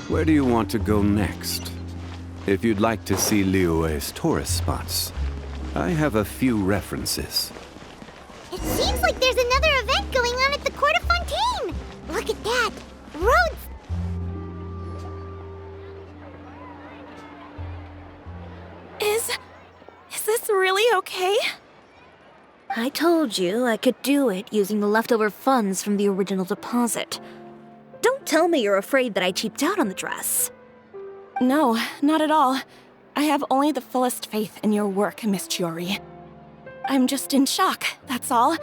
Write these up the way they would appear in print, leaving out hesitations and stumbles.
Where do you want to go next? If you'd like to see Liyue's tourist spots, I have a few references. It seems like there's another event going on at the Court of Fontaine! Look at that! Roads! Is this really okay? I told you I could do it using the leftover funds from the original deposit. Don't tell me you're afraid that I cheaped out on the dress. No, not at all. I have only the fullest faith in your work, Miss Chiori. I'm just in shock, that's all.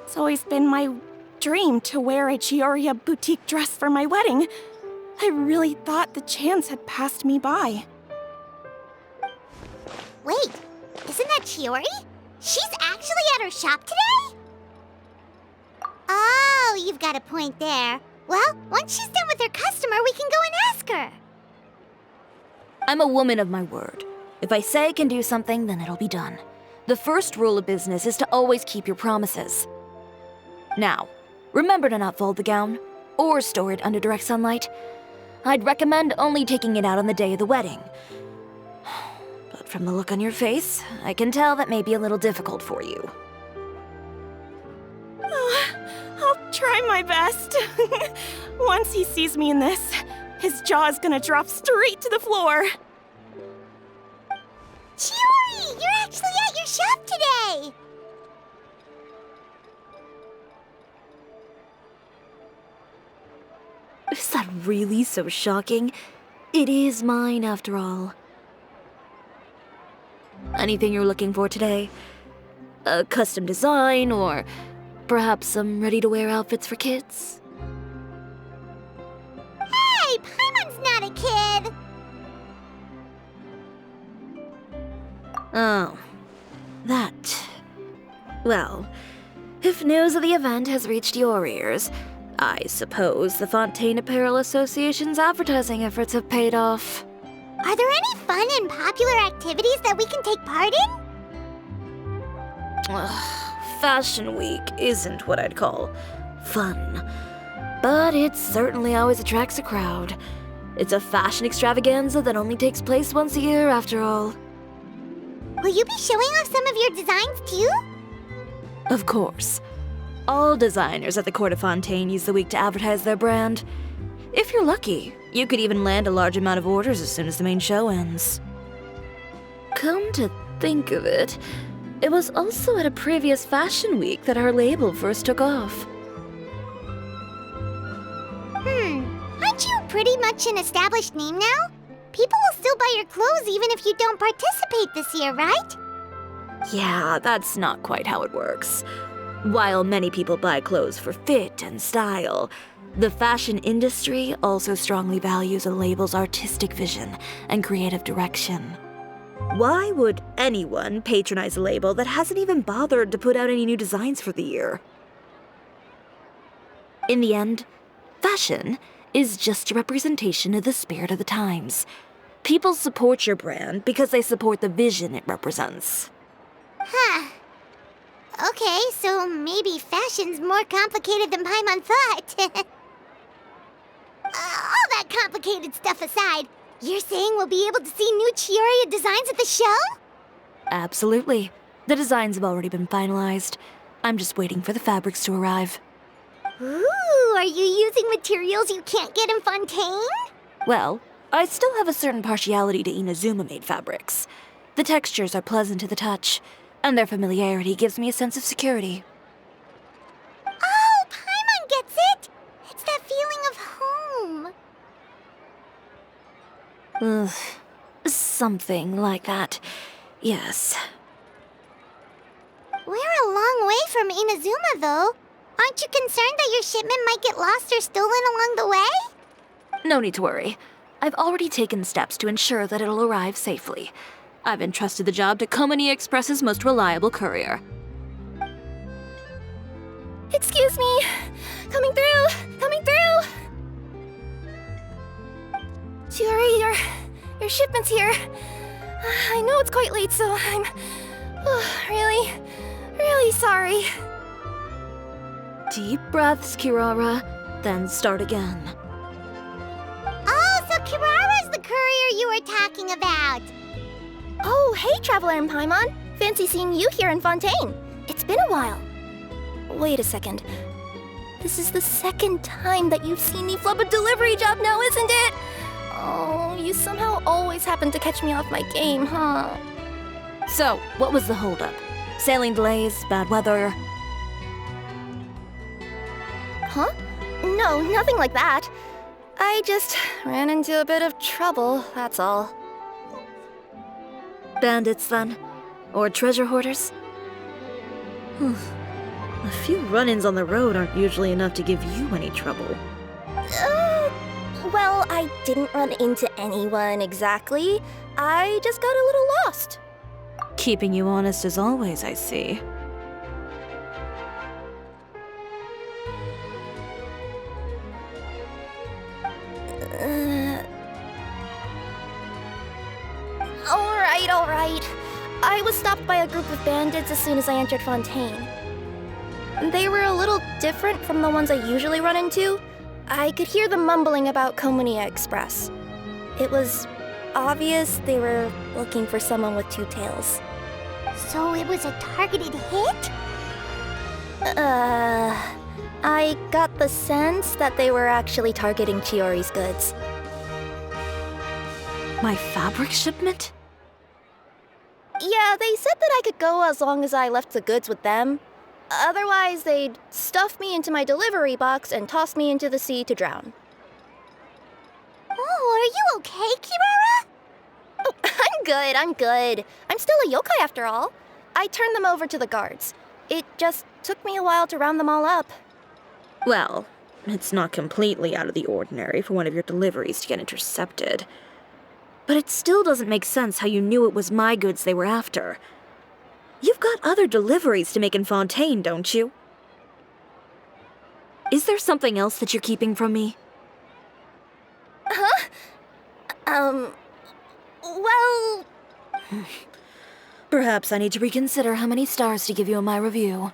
It's always been my dream to wear a Chiori boutique dress for my wedding. I really thought the chance had passed me by. Wait, isn't that Chiori? She's actually at her shop today? Oh, you've got a point there. Well, once she's done with her customer, we can go and ask her. I'm a woman of my word. If I say I can do something, then it'll be done. The first rule of business is to always keep your promises. Now, remember to not fold the gown, or store it under direct sunlight. I'd recommend only taking it out on the day of the wedding. But from the look on your face, I can tell that may be a little difficult for you. I'll try my best. Once he sees me in this, his jaw is gonna drop straight to the floor. Chiori, you're actually at your shop today! Is that really so shocking? It is mine, after all. Anything you're looking for today? A custom design, or perhaps some ready-to-wear outfits for kids? Hey, Paimon's not a kid! Oh, that. Well, if news of the event has reached your ears, I suppose the Fontaine Apparel Association's advertising efforts have paid off. Are there any fun and popular activities that we can take part in? Fashion Week isn't what I'd call fun, but it certainly always attracts a crowd. It's a fashion extravaganza that only takes place once a year, after all. Will you be showing off some of your designs too? Of course. All designers at the Court of Fontaine use the week to advertise their brand. If you're lucky, you could even land a large amount of orders as soon as the main show ends. Come to think of it, it was also at a previous fashion week that our label first took off. Aren't you pretty much an established name now? People will still buy your clothes even if you don't participate this year, right? Yeah, that's not quite how it works. While many people buy clothes for fit and style, the fashion industry also strongly values a label's artistic vision and creative direction. Why would anyone patronize a label that hasn't even bothered to put out any new designs for the year? In the end, fashion is just a representation of the spirit of the times. People support your brand because they support the vision it represents. Huh. Okay, so maybe fashion's more complicated than Paimon thought. All that complicated stuff aside, you're saying we'll be able to see new Chiori designs at the show? Absolutely. The designs have already been finalized. I'm just waiting for the fabrics to arrive. Ooh, are you using materials you can't get in Fontaine? Well, I still have a certain partiality to Inazuma-made fabrics. The textures are pleasant to the touch, and their familiarity gives me a sense of security. Oh, Paimon gets it! It's that feeling of home. Something like that. Yes. We're a long way from Inazuma, though. Aren't you concerned that your shipment might get lost or stolen along the way? No need to worry. I've already taken steps to ensure that it'll arrive safely. I've entrusted the job to Komani Express's most reliable courier. Excuse me! Coming through! Coming through! Chiori, your shipment's here. I know it's quite late, so I'm really sorry. Deep breaths, Kirara, then start again. Oh, so you were talking about. Oh, hey, Traveler and Paimon. Fancy seeing you here in Fontaine. It's been a while. Wait a second. This is the second time that you've seen me flub a delivery job now, isn't it? Oh, you somehow always happen to catch me off my game, huh? So, what was the holdup? Sailing delays, bad weather? Huh? No, nothing like that. I just ran into a bit of trouble, that's all. Bandits, then? Or treasure hoarders? A few run-ins on the road aren't usually enough to give you any trouble. Well, I didn't run into anyone exactly. I just got a little lost. Keeping you honest as always, I see. All right. I was stopped by a group of bandits as soon as I entered Fontaine. They were a little different from the ones I usually run into. I could hear them mumbling about Komunia Express. It was obvious they were looking for someone with two tails. So it was a targeted hit? I got the sense that they were actually targeting Chiori's goods. My fabric shipment? Yeah, they said that I could go as long as I left the goods with them. Otherwise, they'd stuff me into my delivery box and toss me into the sea to drown. Oh, are you okay, Kirara? Oh, I'm good. I'm still a yokai after all. I turned them over to the guards. It just took me a while to round them all up. Well, it's not completely out of the ordinary for one of your deliveries to get intercepted. But it still doesn't make sense how you knew it was my goods they were after. You've got other deliveries to make in Fontaine, don't you? Is there something else that you're keeping from me? Well... Perhaps I need to reconsider how many stars to give you in my review.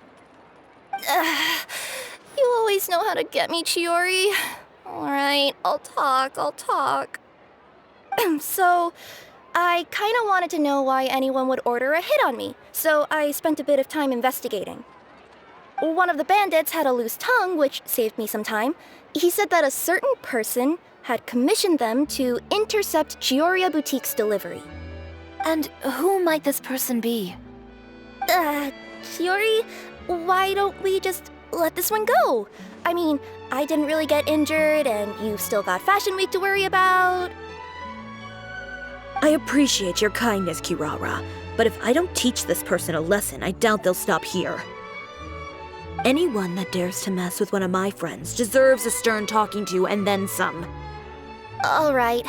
You always know how to get me, Chiori. Alright, I'll talk. So, I kinda wanted to know why anyone would order a hit on me, so I spent a bit of time investigating. One of the bandits had a loose tongue, which saved me some time. He said that a certain person had commissioned them to intercept Chiori Boutique's delivery. And who might this person be? Chiori, why don't we just let this one go? I mean, I didn't really get injured, and you've still got Fashion Week to worry about. I appreciate your kindness, Kirara, but if I don't teach this person a lesson, I doubt they'll stop here. Anyone that dares to mess with one of my friends deserves a stern talking to and then some. All right.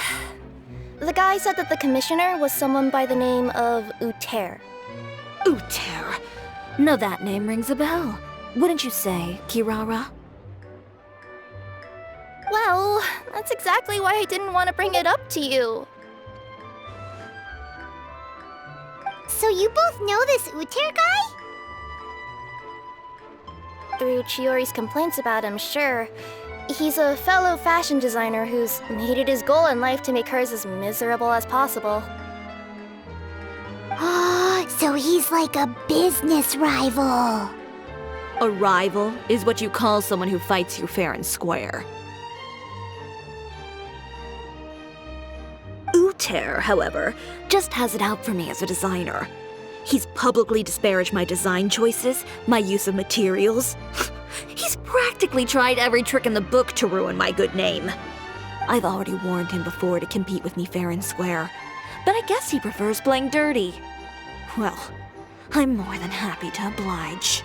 The guy said that the commissioner was someone by the name of Uter. Uter. Now that name rings a bell. Wouldn't you say, Kirara? Well, that's exactly why I didn't want to bring it up to you. So you both know this Uter guy? Through Chiori's complaints about him, sure. He's a fellow fashion designer who's made it his goal in life to make hers as miserable as possible. So he's like a business rival. A rival is what you call someone who fights you fair and square. Uter, however, just has it out for me as a designer. He's publicly disparaged my design choices, my use of materials. He's practically tried every trick in the book to ruin my good name. I've already warned him before to compete with me fair and square, but I guess he prefers playing dirty. Well, I'm more than happy to oblige.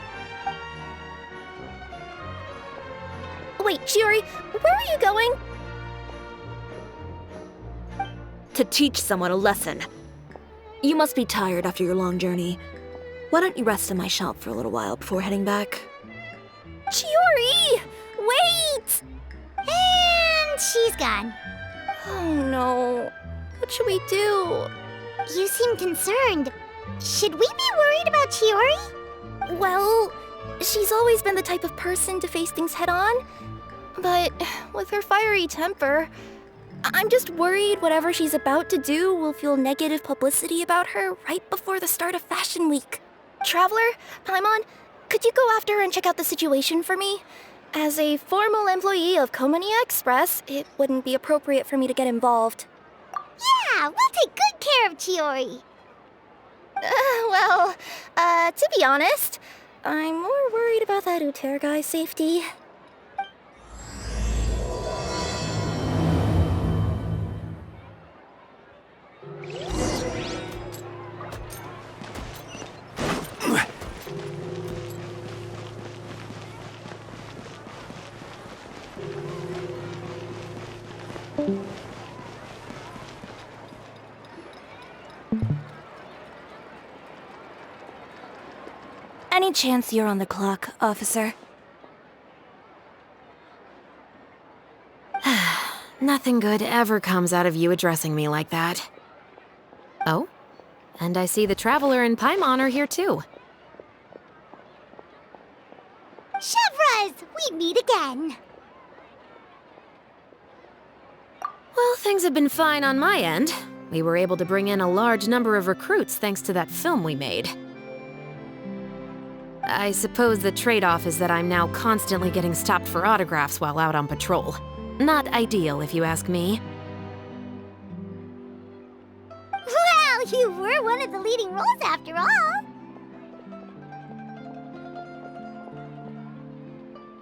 Wait, Chiori, where are you going? To teach someone a lesson. You must be tired after your long journey. Why don't you rest in my shop for a little while before heading back? Chiori! Wait! And she's gone. Oh no. What should we do? You seem concerned. Should we be worried about Chiori? Well, she's always been the type of person to face things head on. But with her fiery temper, I'm just worried whatever she's about to do will feel negative publicity about her right before the start of Fashion Week. Traveler, Paimon, could you go after her and check out the situation for me? As a formal employee of Komonia Express, it wouldn't be appropriate for me to get involved. Yeah, we'll take good care of Chiori. To be honest, I'm more worried about that Uter guy's safety. Any chance you're on the clock, officer? Nothing good ever comes out of you addressing me like that. Oh, and I see the Traveler and Paimon are here too. Chevras, we meet again. Well, things have been fine on my end. We were able to bring in a large number of recruits thanks to that film we made. I suppose the trade-off is that I'm now constantly getting stopped for autographs while out on patrol. Not ideal, if you ask me. Well, you were one of the leading roles after all.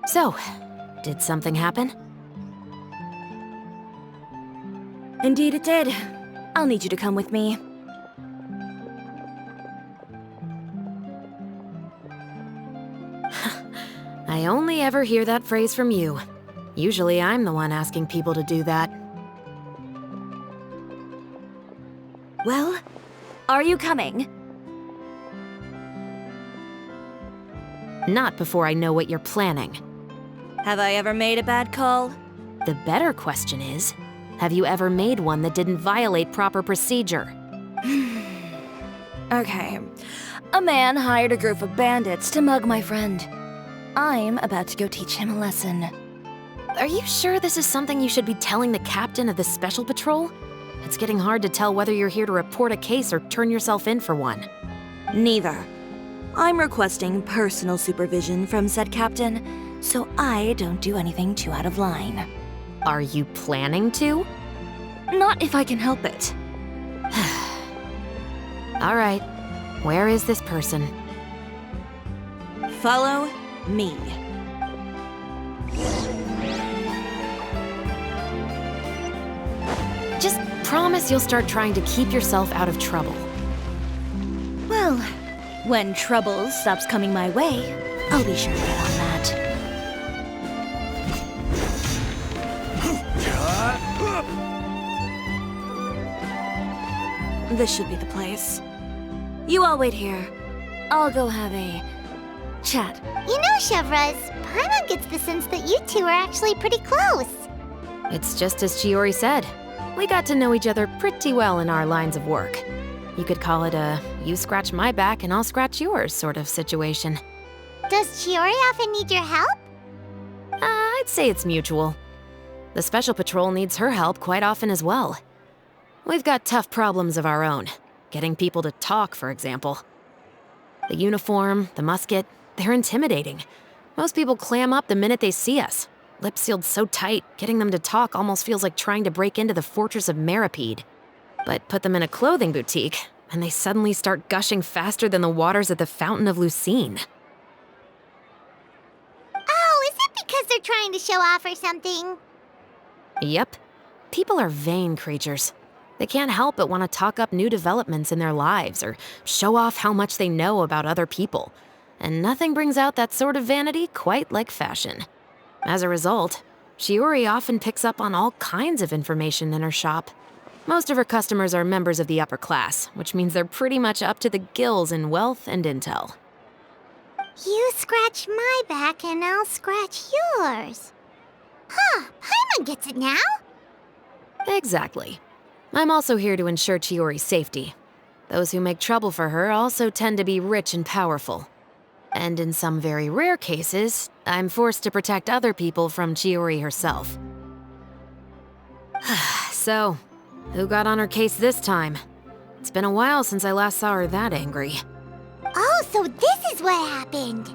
So, did something happen? Indeed it did. I'll need you to come with me. I only ever hear that phrase from you. Usually I'm the one asking people to do that. Well, are you coming? Not before I know what you're planning. Have I ever made a bad call? The better question is, have you ever made one that didn't violate proper procedure? Okay. A man hired a group of bandits to mug my friend. I'm about to go teach him a lesson. Are you sure this is something you should be telling the captain of the Special Patrol? It's getting hard to tell whether you're here to report a case or turn yourself in for one. Neither. I'm requesting personal supervision from said captain, so I don't do anything too out of line. Are you planning to? Not if I can help it. All right. Where is this person? Follow me. Just promise you'll start trying to keep yourself out of trouble. Well, when trouble stops coming my way, I'll be sure to get on that. This should be the place. You all wait here. I'll go have a chat. You know, Chevras, Paimon gets the sense that you two are actually pretty close. It's just as Chiori said. We got to know each other pretty well in our lines of work. You could call it a you scratch my back and I'll scratch yours sort of situation. Does Chiori often need your help? I'd say it's mutual. The Special Patrol needs her help quite often as well. We've got tough problems of our own. Getting people to talk, for example. The uniform, the musket, they're intimidating. Most people clam up the minute they see us. Lips sealed so tight, getting them to talk almost feels like trying to break into the fortress of Meripede. But put them in a clothing boutique, and they suddenly start gushing faster than the waters at the Fountain of Lucine. Oh, is it because they're trying to show off or something? Yep. People are vain creatures. They can't help but want to talk up new developments in their lives or show off how much they know about other people. And nothing brings out that sort of vanity quite like fashion. As a result, Chiori often picks up on all kinds of information in her shop. Most of her customers are members of the upper class, which means they're pretty much up to the gills in wealth and intel. You scratch my back and I'll scratch yours. Huh, Paimon gets it now? Exactly. I'm also here to ensure Chiori's safety. Those who make trouble for her also tend to be rich and powerful. And in some very rare cases, I'm forced to protect other people from Chiori herself. So, who got on her case this time? It's been a while since I last saw her that angry. Oh, so this is what happened.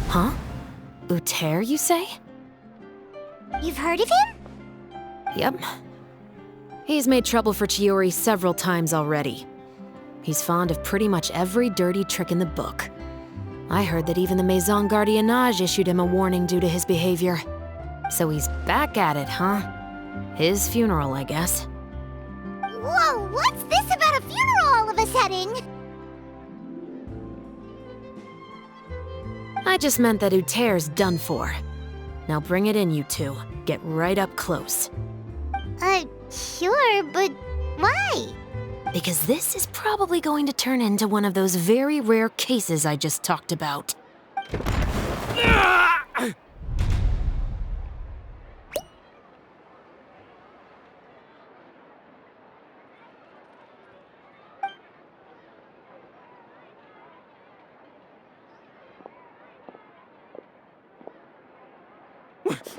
Huh? Uter, you say? You've heard of him? Yep. He's made trouble for Chiori several times already. He's fond of pretty much every dirty trick in the book. I heard that even the Maison Gardiennage issued him a warning due to his behavior. So he's back at it, huh? His funeral, I guess. Whoa, what's this about a funeral all of a sudden? I just meant that Uter's done for. Now bring it in, you two. Get right up close. Sure, but why? Because this is probably going to turn into one of those very rare cases I just talked about.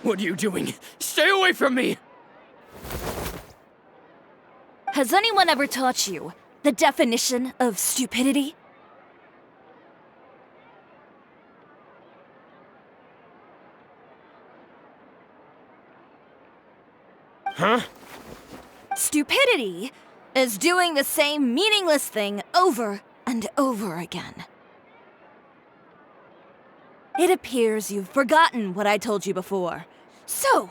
What are you doing? Stay away from me! Has anyone ever taught you the definition of stupidity? Huh? Stupidity is doing the same meaningless thing over and over again. It appears you've forgotten what I told you before. So,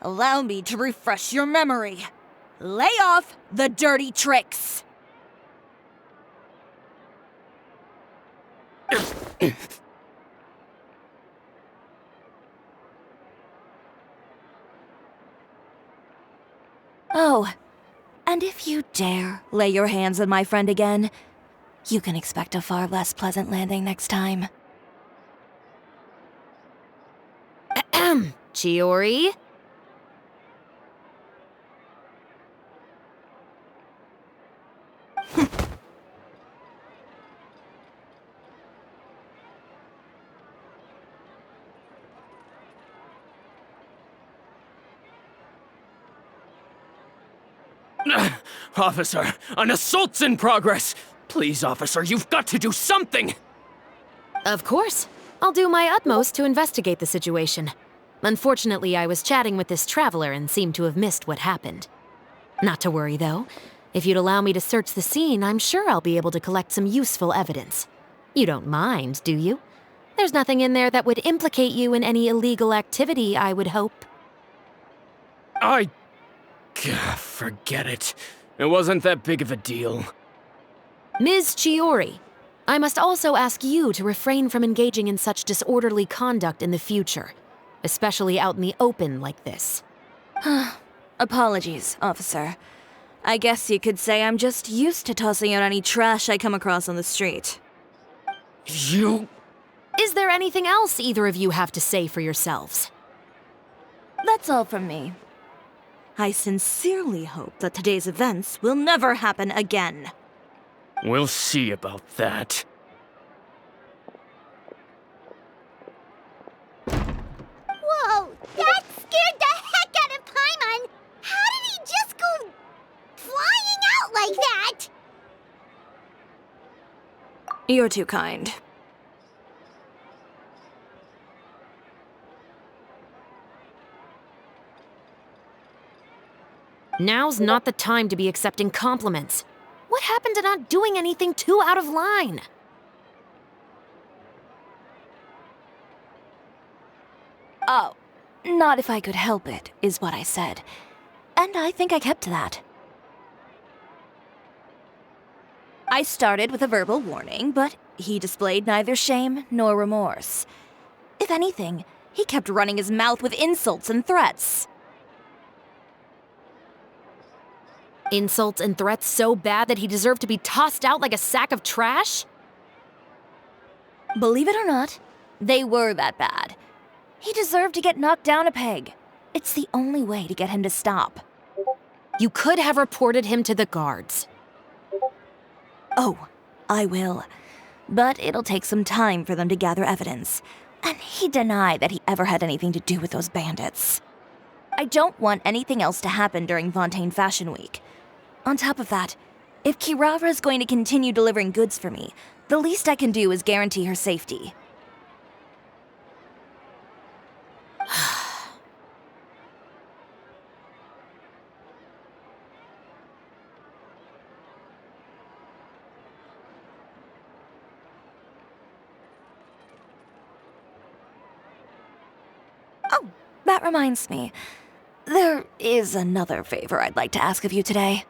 allow me to refresh your memory. Lay off the dirty tricks! Oh, and if you dare lay your hands on my friend again, you can expect a far less pleasant landing next time. Ahem. Chiori? Officer, an assault's in progress! Please, officer, you've got to do something! Of course. I'll do my utmost to investigate the situation. Unfortunately, I was chatting with this traveler and seemed to have missed what happened. Not to worry, though. If you'd allow me to search the scene, I'm sure I'll be able to collect some useful evidence. You don't mind, do you? There's nothing in there that would implicate you in any illegal activity, I would hope. Forget it. It wasn't that big of a deal. Ms. Chiori, I must also ask you to refrain from engaging in such disorderly conduct in the future, especially out in the open like this. Apologies, officer. I guess you could say I'm just used to tossing out any trash I come across on the street. You... Is there anything else either of you have to say for yourselves? That's all from me. I sincerely hope that today's events will never happen again. We'll see about that. Whoa, that scared the heck out of Paimon! How did he just go flying out like that? You're too kind. Now's not the time to be accepting compliments. What happened to not doing anything too out of line? Oh, not if I could help it, is what I said. And I think I kept to that. I started with a verbal warning, but he displayed neither shame nor remorse. If anything, he kept running his mouth with insults and threats. Insults and threats so bad that he deserved to be tossed out like a sack of trash? Believe it or not, they were that bad. He deserved to get knocked down a peg. It's the only way to get him to stop. You could have reported him to the guards. Oh, I will. But it'll take some time for them to gather evidence. And he denied that he ever had anything to do with those bandits. I don't want anything else to happen during Fontaine Fashion Week. On top of that, if Kirara is going to continue delivering goods for me, the least I can do is guarantee her safety. Oh, that reminds me. There is another favor I'd like to ask of you today.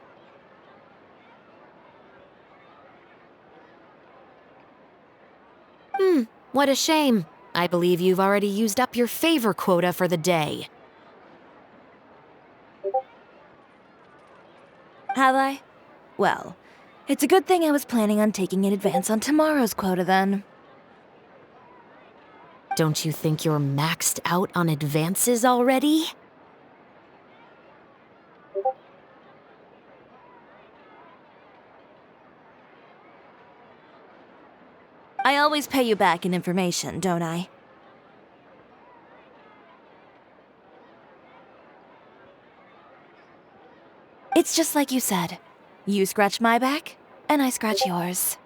What a shame. I believe you've already used up your favor quota for the day. Have I? Well, it's a good thing I was planning on taking an advance on tomorrow's quota then. Don't you think you're maxed out on advances already? I always pay you back in information, don't I? It's just like you said. You scratch my back, and I scratch yours.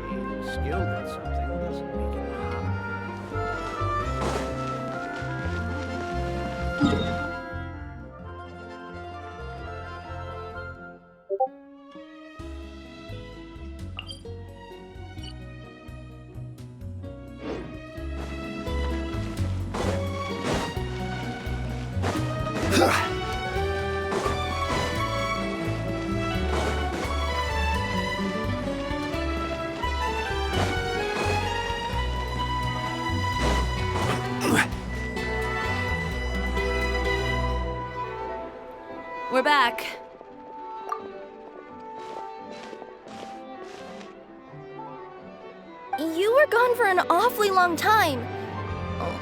Being skilled at something doesn't make it hard. We're back. You were gone for an awfully long time. Oh,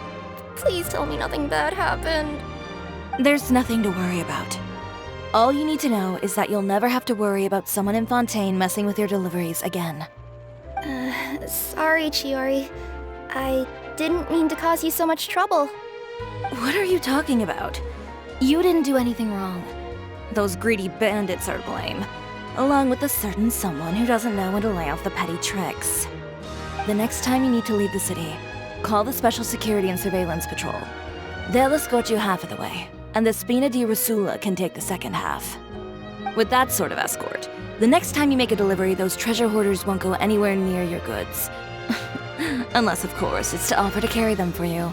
please tell me nothing bad happened. There's nothing to worry about. All you need to know is that you'll never have to worry about someone in Fontaine messing with your deliveries again. Sorry, Chiori. I didn't mean to cause you so much trouble. What are you talking about? You didn't do anything wrong. Those greedy bandits are to blame, along with a certain someone who doesn't know when to lay off the petty tricks. The next time you need to leave the city, call the Special Security and Surveillance Patrol. They'll escort you half of the way, and the Spina di Rusula can take the second half. With that sort of escort, the next time you make a delivery, those treasure hoarders won't go anywhere near your goods. Unless, of course, it's to offer to carry them for you.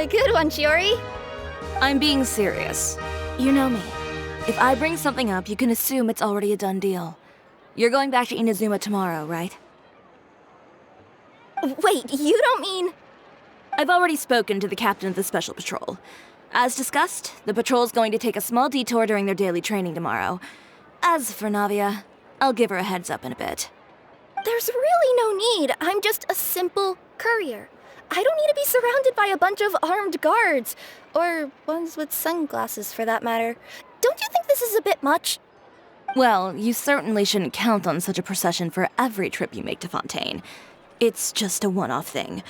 Good one, Chiori. I'm being serious. You know me. If I bring something up, you can assume it's already a done deal. You're going back to Inazuma tomorrow, right? Wait, you don't mean... I've already spoken to the captain of the Special Patrol. As discussed, the patrol's going to take a small detour during their daily training tomorrow. As for Navia, I'll give her a heads up in a bit. There's really no need. I'm just a simple courier. I don't need to be surrounded by a bunch of armed guards. Or ones with sunglasses, for that matter. Don't you think this is a bit much? Well, you certainly shouldn't count on such a procession for every trip you make to Fontaine. It's just a one-off thing,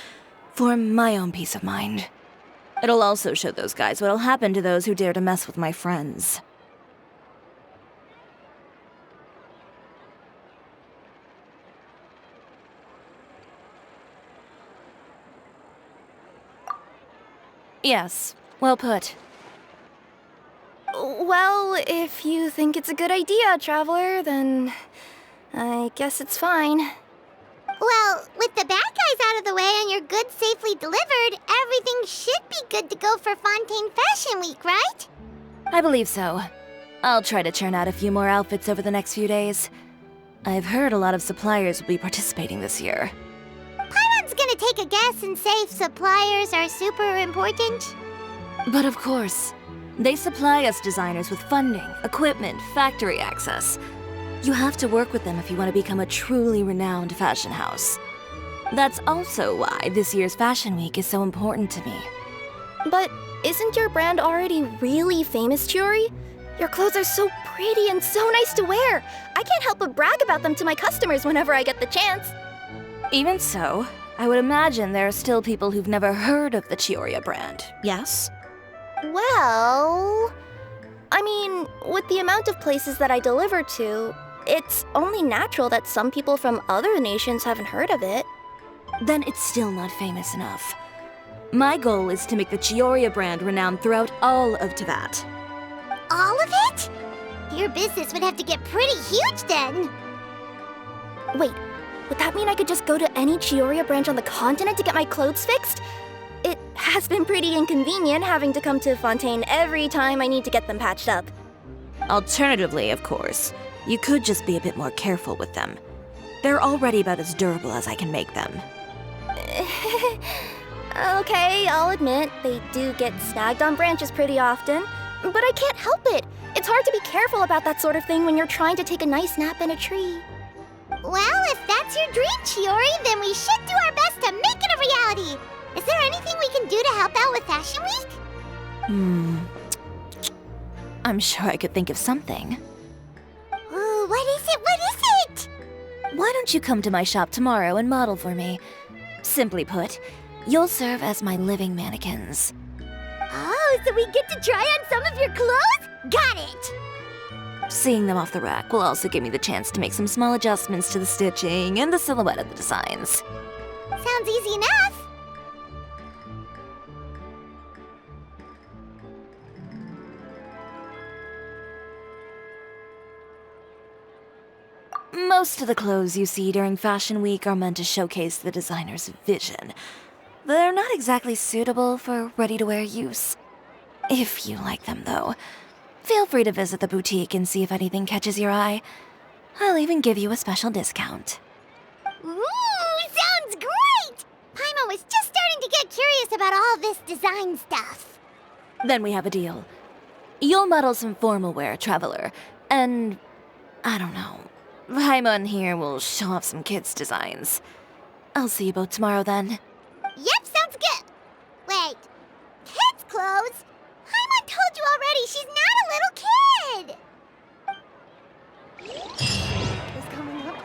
for my own peace of mind. It'll also show those guys what'll happen to those who dare to mess with my friends. Yes, well put. Well, if you think it's a good idea, Traveler, then I guess it's fine. Well, with the bad guys out of the way and your goods safely delivered, everything should be good to go for Fontaine Fashion Week, right? I believe so. I'll try to churn out a few more outfits over the next few days. I've heard a lot of suppliers will be participating this year. Paimon's gonna take a guess and say suppliers are super important. But of course, they supply us designers with funding, equipment, factory access. You have to work with them if you want to become a truly renowned fashion house. That's also why this year's Fashion Week is so important to me. But isn't your brand already really famous, Chiori? Your clothes are so pretty and so nice to wear. I can't help but brag about them to my customers whenever I get the chance. Even so, I would imagine there are still people who've never heard of the Chiori brand, yes? Well, I mean, with the amount of places that I deliver to, it's only natural that some people from other nations haven't heard of it. Then it's still not famous enough. My goal is to make the Chiori brand renowned throughout all of Teyvat. All of it? Your business would have to get pretty huge then. Wait, would that mean I could just go to any Chiori branch on the continent to get my clothes fixed? It has been pretty inconvenient having to come to Fontaine every time I need to get them patched up. Alternatively, of course, you could just be a bit more careful with them. They're already about as durable as I can make them. Okay, I'll admit, they do get snagged on branches pretty often, but I can't help it. It's hard to be careful about that sort of thing when you're trying to take a nice nap in a tree. Well, if that's your dream, Chiori, then we should do our best to make it a reality. Is there anything we can do to help out with Fashion Week? I'm sure I could think of something. Ooh, what is it? What is it? Why don't you come to my shop tomorrow and model for me? Simply put, you'll serve as my living mannequins. Oh, so we get to try on some of your clothes? Got it! Seeing them off the rack will also give me the chance to make some small adjustments to the stitching and the silhouette of the designs. Sounds easy enough. Most of the clothes you see during Fashion Week are meant to showcase the designer's vision. They're not exactly suitable for ready-to-wear use. If you like them, though, feel free to visit the boutique and see if anything catches your eye. I'll even give you a special discount. Ooh, sounds great! Paimon was just starting to get curious about all this design stuff. Then we have a deal. You'll model some formal wear, Traveler, and I don't know. Paimon here will show off some kids' designs. I'll see you both tomorrow then. Yep, sounds good. Wait, kids' clothes? Paimon told you already she's not a little kid. Is coming up.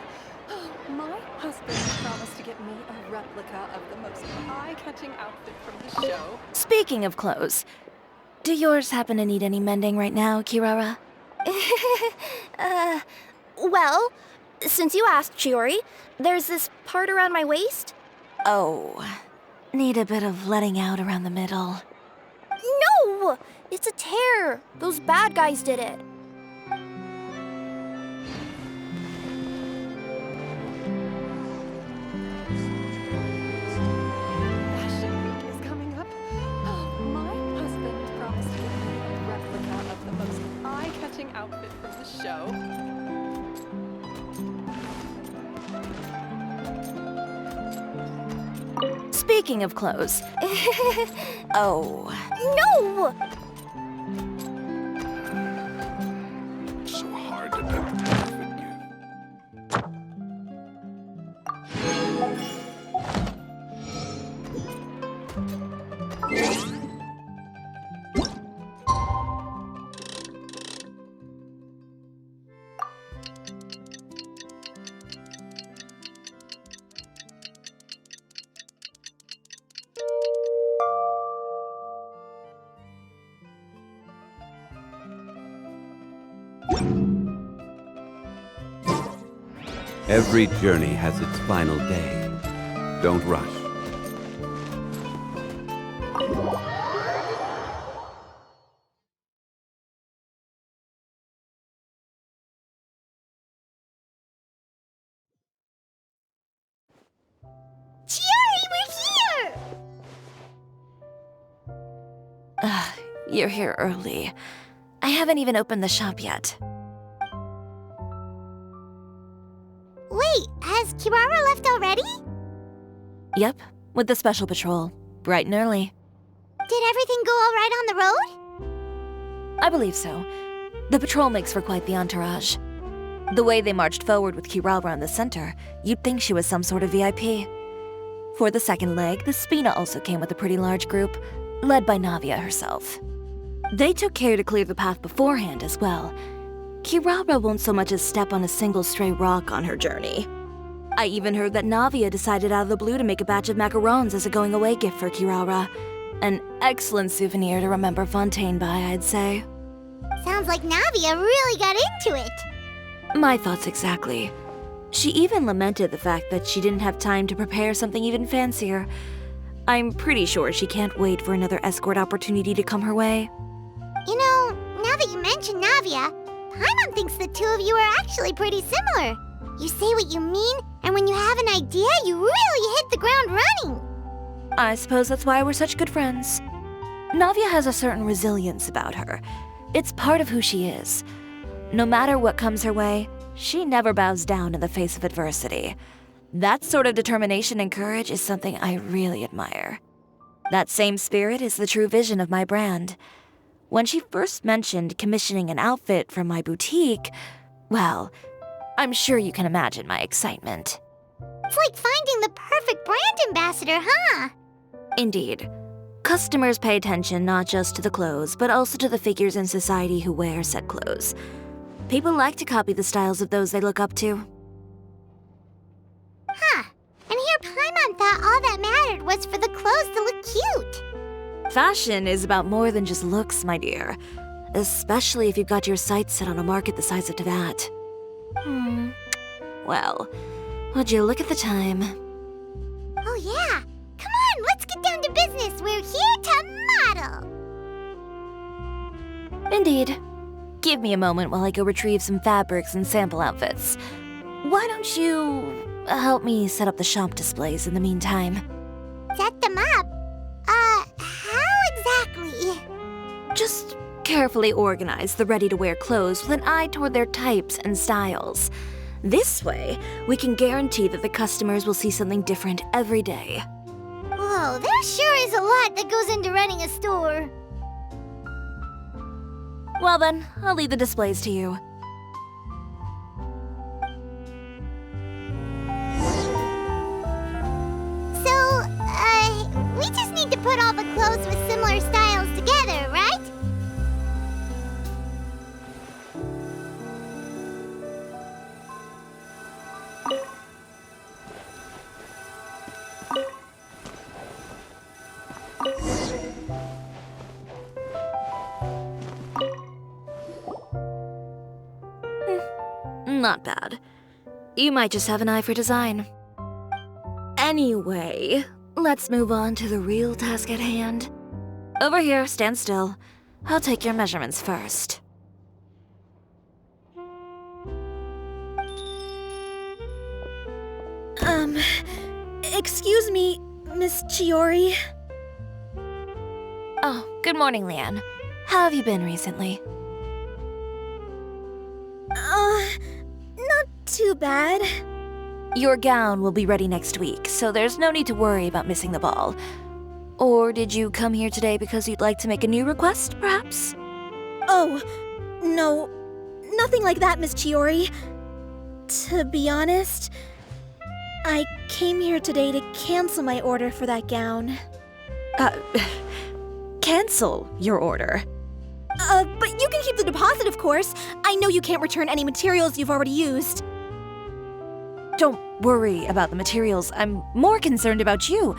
My husband promised to get me a replica of the most eye-catching outfit from the show. Speaking of clothes, do yours happen to need any mending right now, Kirara? Well, since you asked, Chiori, there's this part around my waist. Oh, need a bit of letting out around the middle. No! It's a tear. Those bad guys did it. Fashion Week is coming up. My husband promised to get me a replica of the most eye-catching outfit from the show. Speaking of clothes. Oh. No! So hard to pick the perfect gift. Every journey has its final day. Don't rush. Chiori, we're here! You're here early. I haven't even opened the shop yet. Wait, has Kirara left already? Yep, with the special patrol. Bright and early. Did everything go all right on the road? I believe so. The patrol makes for quite the entourage. The way they marched forward with Kirara in the center, you'd think she was some sort of VIP. For the second leg, the Spina also came with a pretty large group, led by Navia herself. They took care to clear the path beforehand as well. Kirara won't so much as step on a single stray rock on her journey. I even heard that Navia decided out of the blue to make a batch of macarons as a going-away gift for Kirara. An excellent souvenir to remember Fontaine by, I'd say. Sounds like Navia really got into it. My thoughts exactly. She even lamented the fact that she didn't have time to prepare something even fancier. I'm pretty sure she can't wait for another escort opportunity to come her way. You know, now that you mention Navia, Paimon thinks the two of you are actually pretty similar. You say what you mean, and when you have an idea, you really hit the ground running. I suppose that's why we're such good friends. Navia has a certain resilience about her. It's part of who she is. No matter what comes her way, she never bows down in the face of adversity. That sort of determination and courage is something I really admire. That same spirit is the true vision of my brand. When she first mentioned commissioning an outfit from my boutique, well, I'm sure you can imagine my excitement. It's like finding the perfect brand ambassador, huh? Indeed. Customers pay attention not just to the clothes, but also to the figures in society who wear said clothes. People like to copy the styles of those they look up to. Huh. And here Paimon thought all that mattered was for the clothes to look cute. Fashion is about more than just looks, my dear. Especially if you've got your sights set on a market the size of that. Well, would you look at the time? Oh yeah. Come on, let's get down to business. We're here to model. Indeed. Give me a moment while I go retrieve some fabrics and sample outfits. Why don't you help me set up the shop displays in the meantime? Set them up? How exactly? Just carefully organize the ready-to-wear clothes with an eye toward their types and styles. This way, we can guarantee that the customers will see something different every day. Whoa, there sure is a lot that goes into running a store. Well then, I'll leave the displays to you. So, we just need to put all the clothes with similar styles together, right? Not bad. You might just have an eye for design. Anyway, let's move on to the real task at hand. Over here, stand still. I'll take your measurements first. Excuse me, Miss Chiori. Oh, good morning, Leanne. How have you been recently? Not too bad. Your gown will be ready next week, so there's no need to worry about missing the ball. Or did you come here today because you'd like to make a new request, perhaps? Oh, no. Nothing like that, Miss Chiori. To be honest, I came here today to cancel my order for that gown. Cancel your order. But you can keep the deposit, of course. I know you can't return any materials you've already used. Don't worry about the materials. I'm more concerned about you.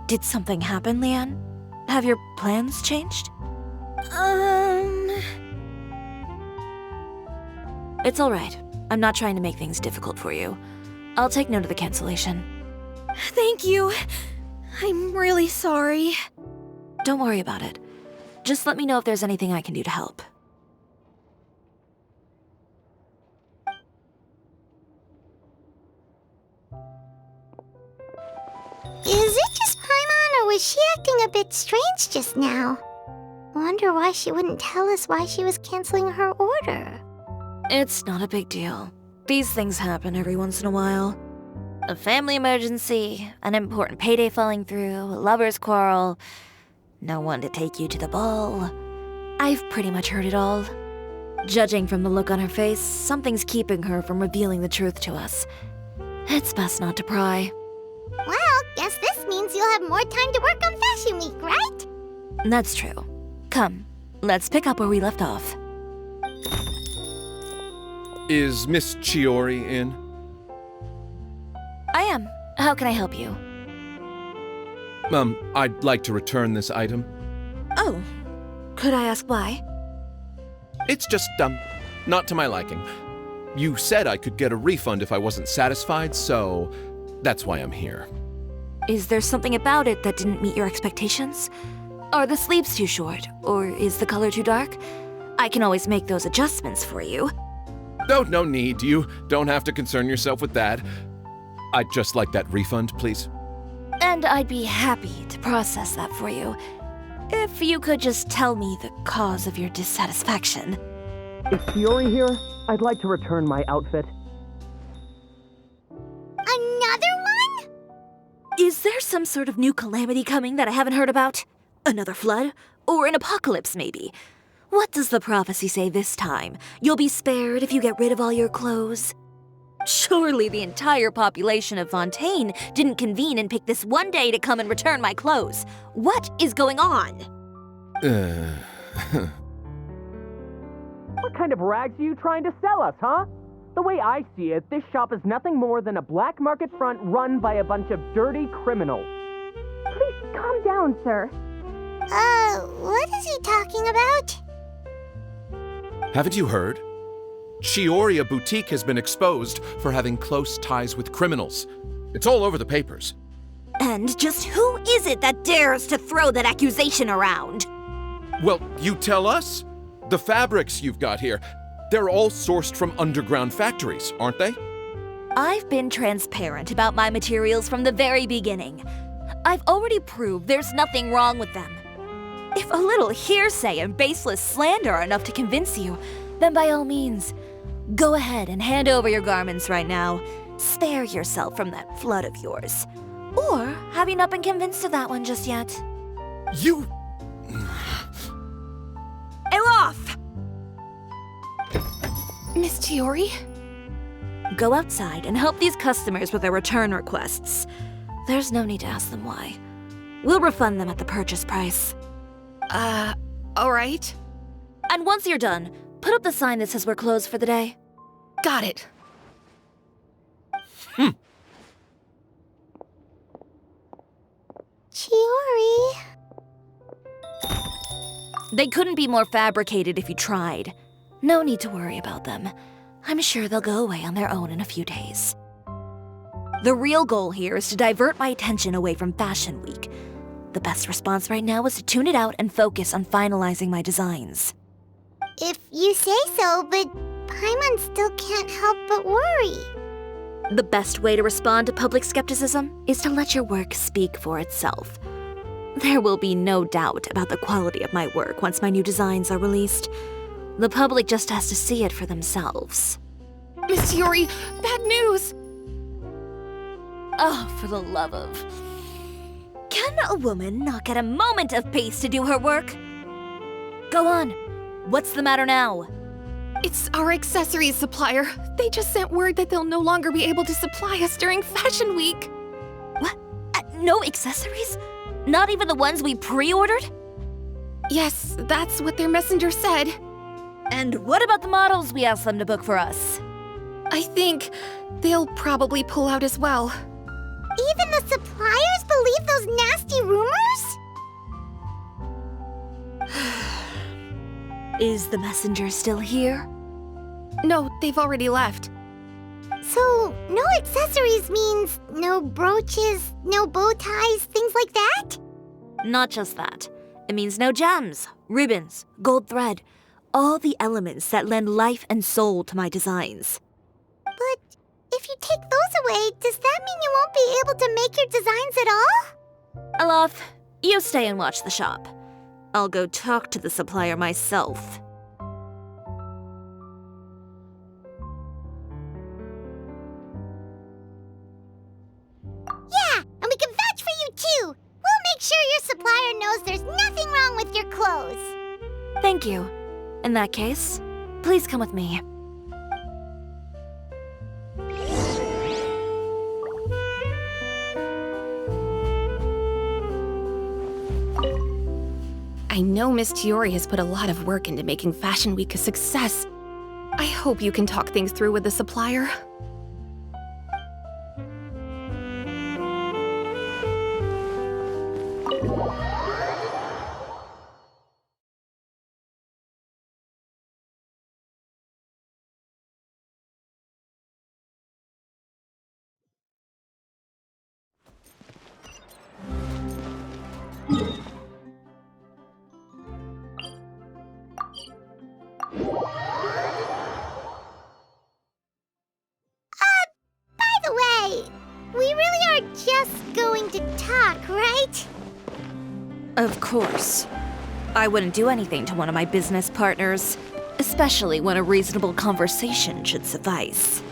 Did something happen, Leanne? Have your plans changed? It's all right. I'm not trying to make things difficult for you. I'll take note of the cancellation. Thank you. I'm really sorry. Don't worry about it. Just let me know if there's anything I can do to help. Is it just Paimon, or was she acting a bit strange just now? Wonder why she wouldn't tell us why she was canceling her order. It's not a big deal. These things happen every once in a while. A family emergency, an important payday falling through, a lover's quarrel, no one to take you to the ball. I've pretty much heard it all. Judging from the look on her face, something's keeping her from revealing the truth to us. It's best not to pry. Well, guess this means you'll have more time to work on Fashion Week, right? That's true. Come, let's pick up where we left off. Is Miss Chiori in? I am. How can I help you? I'd like to return this item. Oh, could I ask why? It's just, not to my liking. You said I could get a refund if I wasn't satisfied, so that's why I'm here. Is there something about it that didn't meet your expectations? Are the sleeves too short, or is the color too dark? I can always make those adjustments for you. No need. You don't have to concern yourself with that. I'd just like that refund, please. And I'd be happy to process that for you. If you could just tell me the cause of your dissatisfaction. Is Chiori here? I'd like to return my outfit. Another one? Is there some sort of new calamity coming that I haven't heard about? Another flood? Or an apocalypse, maybe? What does the prophecy say this time? You'll be spared if you get rid of all your clothes? Surely the entire population of Fontaine didn't convene and pick this one day to come and return my clothes. What is going on? What kind of rags are you trying to sell us, huh? The way I see it, this shop is nothing more than a black market front run by a bunch of dirty criminals. Please calm down, sir. What is he talking about? Haven't you heard? Chiori Boutique has been exposed for having close ties with criminals. It's all over the papers. And just who is it that dares to throw that accusation around? Well, you tell us. The fabrics you've got here, they're all sourced from underground factories, aren't they? I've been transparent about my materials from the very beginning. I've already proved there's nothing wrong with them. If a little hearsay and baseless slander are enough to convince you, then by all means, go ahead and hand over your garments right now. Spare yourself from that flood of yours. Or have you not been convinced of that one just yet? You... Elof! Miss Chiori? Go outside and help these customers with their return requests. There's no need to ask them why. We'll refund them at the purchase price. Alright. And once you're done, put up the sign that says we're closed for the day. Got it. Chiori. They couldn't be more fabricated if you tried. No need to worry about them. I'm sure they'll go away on their own in a few days. The real goal here is to divert my attention away from Fashion Week. The best response right now is to tune it out and focus on finalizing my designs. If you say so, but Paimon still can't help but worry. The best way to respond to public skepticism is to let your work speak for itself. There will be no doubt about the quality of my work once my new designs are released. The public just has to see it for themselves. Miss Chiori, bad news! Oh, for the love of... Can a woman not get a moment of peace to do her work? Go on. What's the matter now? It's our accessories supplier. They just sent word that they'll no longer be able to supply us during Fashion Week. What? No accessories? Not even the ones we pre-ordered? Yes, that's what their messenger said. And what about the models we asked them to book for us? I think they'll probably pull out as well. Even the suppliers believe those nasty rumors? Is the messenger still here? No, they've already left. So, no accessories means no brooches, no bow ties, things like that? Not just that. It means no gems, ribbons, gold thread, all the elements that lend life and soul to my designs. But if you take those away, does that mean you won't be able to make your designs at all? Elof, you stay and watch the shop. I'll go talk to the supplier myself. Yeah, and we can vouch for you too. We'll make sure your supplier knows there's nothing wrong with your clothes. Thank you. In that case, Please come with me. I know Miss Chiori has put a lot of work into making Fashion Week a success. I hope you can talk things through with the supplier. By the way, we really are just going to talk, right? Of course. I wouldn't do anything to one of my business partners, especially when a reasonable conversation should suffice.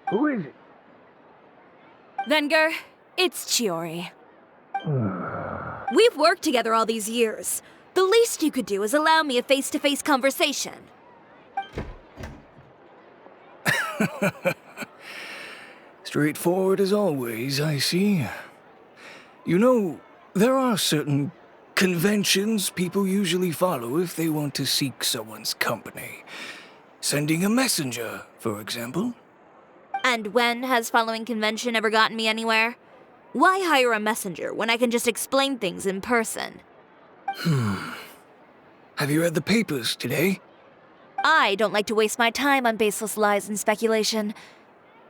Who is it? Venger, it's Chiori. We've worked together all these years. The least you could do is allow me a face-to-face conversation. Straightforward as always, I see. You know, there are certain conventions people usually follow if they want to seek someone's company. Sending a messenger, for example. And when has following convention ever gotten me anywhere? Why hire a messenger when I can just explain things in person? Have you read the papers today? I don't like to waste my time on baseless lies and speculation.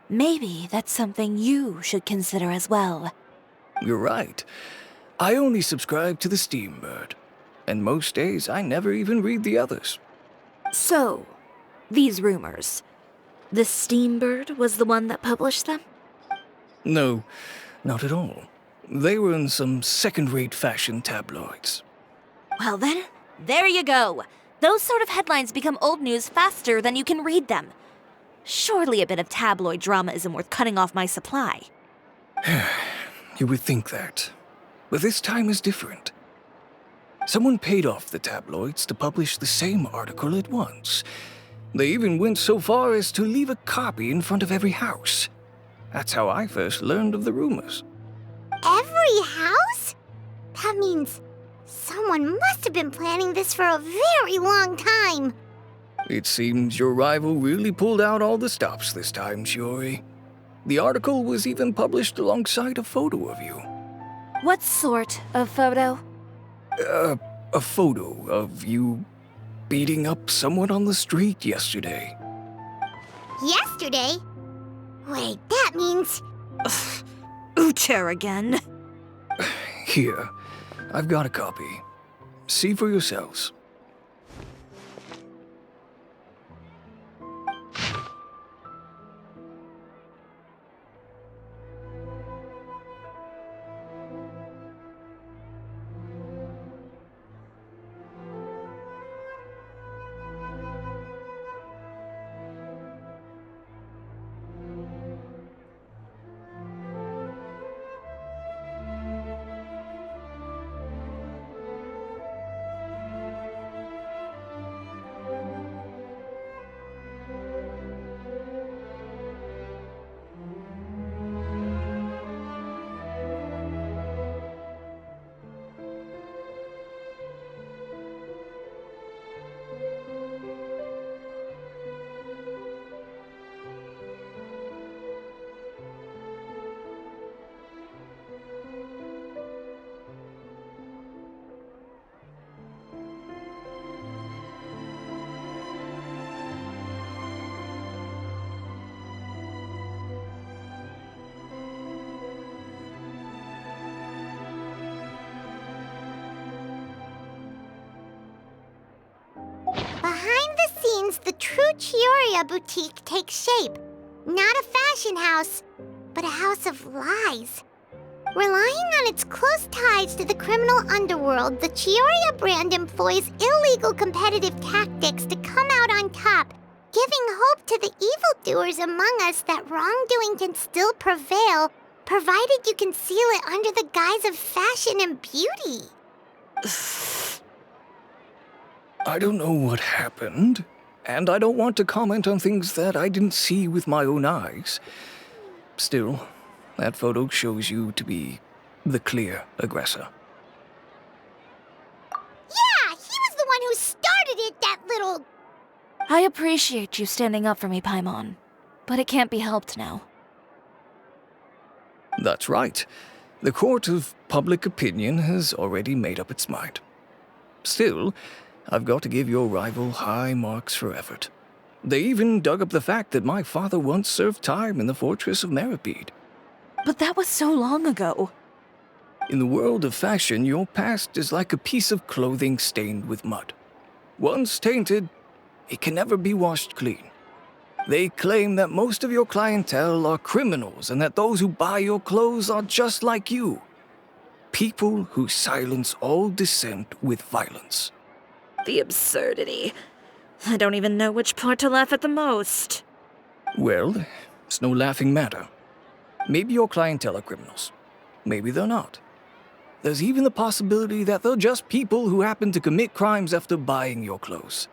Maybe that's something you should consider as well. You're right. I only subscribe to the Steambird. And most days I never even read the others. So, these rumors. The Steambird was the one that published them? No, not at all. They were in some second-rate fashion tabloids. Well then, there you go. Those sort of headlines become old news faster than you can read them. Surely a bit of tabloid drama isn't worth cutting off my supply. You would think that. But this time is different. Someone paid off the tabloids to publish the same article at once. They even went so far as to leave a copy in front of every house. That's how I first learned of the rumors. Every house? That means someone must have been planning this for a very long time. It seems your rival really pulled out all the stops this time, Chiori. The article was even published alongside a photo of you. What sort of photo? A photo of you beating up someone on the street yesterday. Yesterday? Wait, that means... Uter again. Here, I've got a copy. See for yourselves. Behind the scenes, the true Chiori boutique takes shape. Not a fashion house, but a house of lies. Relying on its close ties to the criminal underworld, the Chiori brand employs illegal competitive tactics to come out on top giving hope to the evildoers among us that wrongdoing can still prevail, provided you conceal it under the guise of fashion and beauty. I don't know what happened, and I don't want to comment on things that I didn't see with my own eyes. Still, that photo shows you to be the clear aggressor. Yeah, he was the one who started it, that little... I appreciate you standing up for me, Paimon, but it can't be helped now. That's right. The court of public opinion has already made up its mind. Still, I've got to give your rival high marks for effort. They even dug up the fact that my father once served time in the fortress of Meripede. But that was so long ago. In the world of fashion, your past is like a piece of clothing stained with mud. Once tainted, it can never be washed clean. They claim that most of your clientele are criminals and that those who buy your clothes are just like you. People who silence all dissent with violence. The absurdity. I don't even know which part to laugh at the most. Well, it's no laughing matter. Maybe your clientele are criminals. Maybe they're not. There's even the possibility that they're just people who happen to commit crimes after buying your clothes.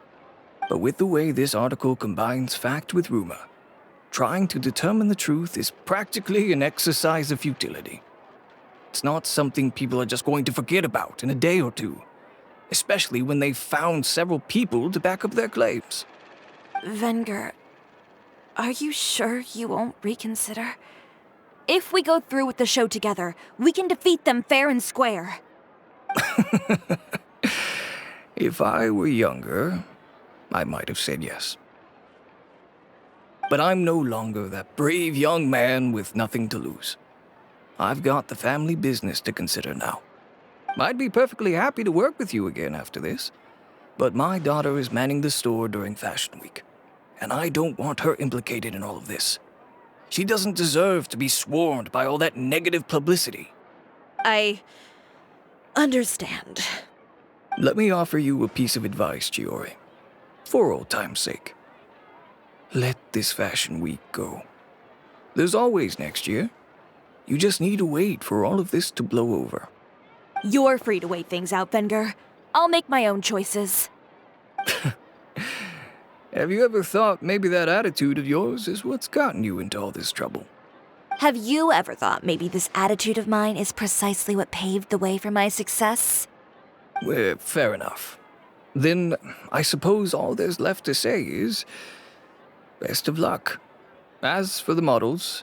But with the way this article combines fact with rumor, trying to determine the truth is practically an exercise of futility. It's not something people are just going to forget about in a day or two, especially when they've found several people to back up their claims. Venger, are you sure you won't reconsider? If we go through with the show together, we can defeat them fair and square. If I were younger, I might have said yes. But I'm no longer that brave young man with nothing to lose. I've got the family business to consider now. I'd be perfectly happy to work with you again after this, but my daughter is manning the store during Fashion Week, and I don't want her implicated in all of this. She doesn't deserve to be swarmed by all that negative publicity. I understand. Let me offer you a piece of advice, Chiori. For old time's sake. Let this Fashion Week go. There's always next year. You just need to wait for all of this to blow over. You're free to wait things out, Venger. I'll make my own choices. Have you ever thought maybe that attitude of yours is what's gotten you into all this trouble? Have you ever thought maybe this attitude of mine is precisely what paved the way for my success? Well, fair enough. Then I suppose all there's left to say is, best of luck. As for the models,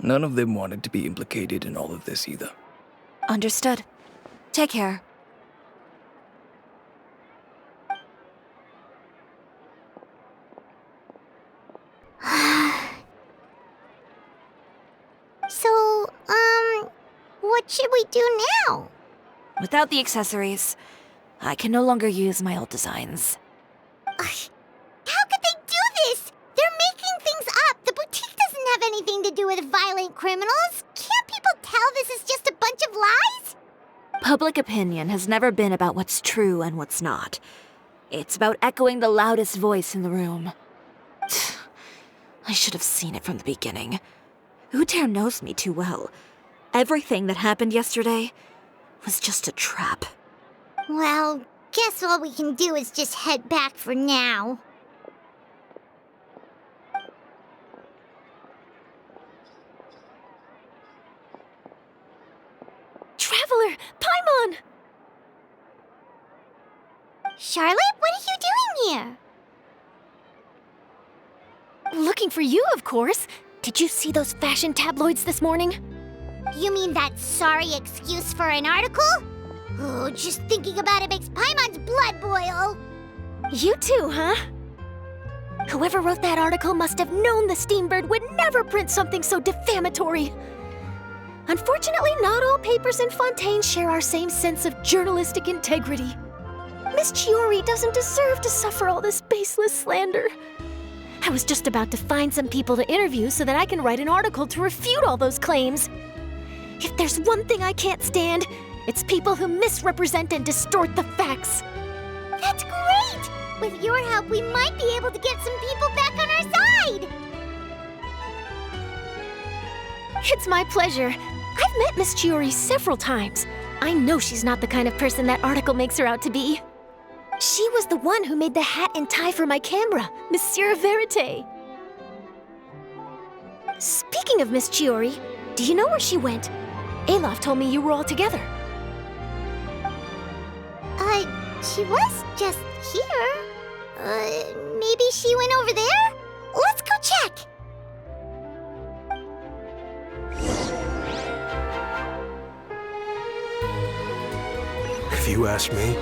none of them wanted to be implicated in all of this either. Understood. Take care. So, what should we do now? Without the accessories, I can no longer use my old designs. How could they do this? They're making things up. The boutique doesn't have anything to do with violent criminals. Can't people tell this is just a bunch of lies? Public opinion has never been about what's true and what's not. It's about echoing the loudest voice in the room. I should have seen it from the beginning. Uter knows me too well. Everything that happened yesterday was just a trap. Well, guess all we can do is just head back for now. Traveler! Paimon! Charlotte, what are you doing here? Looking for you, of course. Did you see those fashion tabloids this morning? You mean that sorry excuse for an article? Oh, just thinking about it makes Paimon's blood boil. You too, huh? Whoever wrote that article must have known the Steambird would never print something so defamatory. Unfortunately, not all papers in Fontaine share our same sense of journalistic integrity. Miss Chiori doesn't deserve to suffer all this baseless slander. I was just about to find some people to interview so that I can write an article to refute all those claims. If there's one thing I can't stand, it's people who misrepresent and distort the facts. That's great! With your help, we might be able to get some people back on our side! It's my pleasure. I've met Miss Chiori several times. I know she's not the kind of person that article makes her out to be. She was the one who made the hat and tie for my camera, Monsieur Verite. Speaking of Miss Chiori, do you know where she went? Alof told me you were all together. She was just here. Maybe she went over there? Let's go check! If you ask me,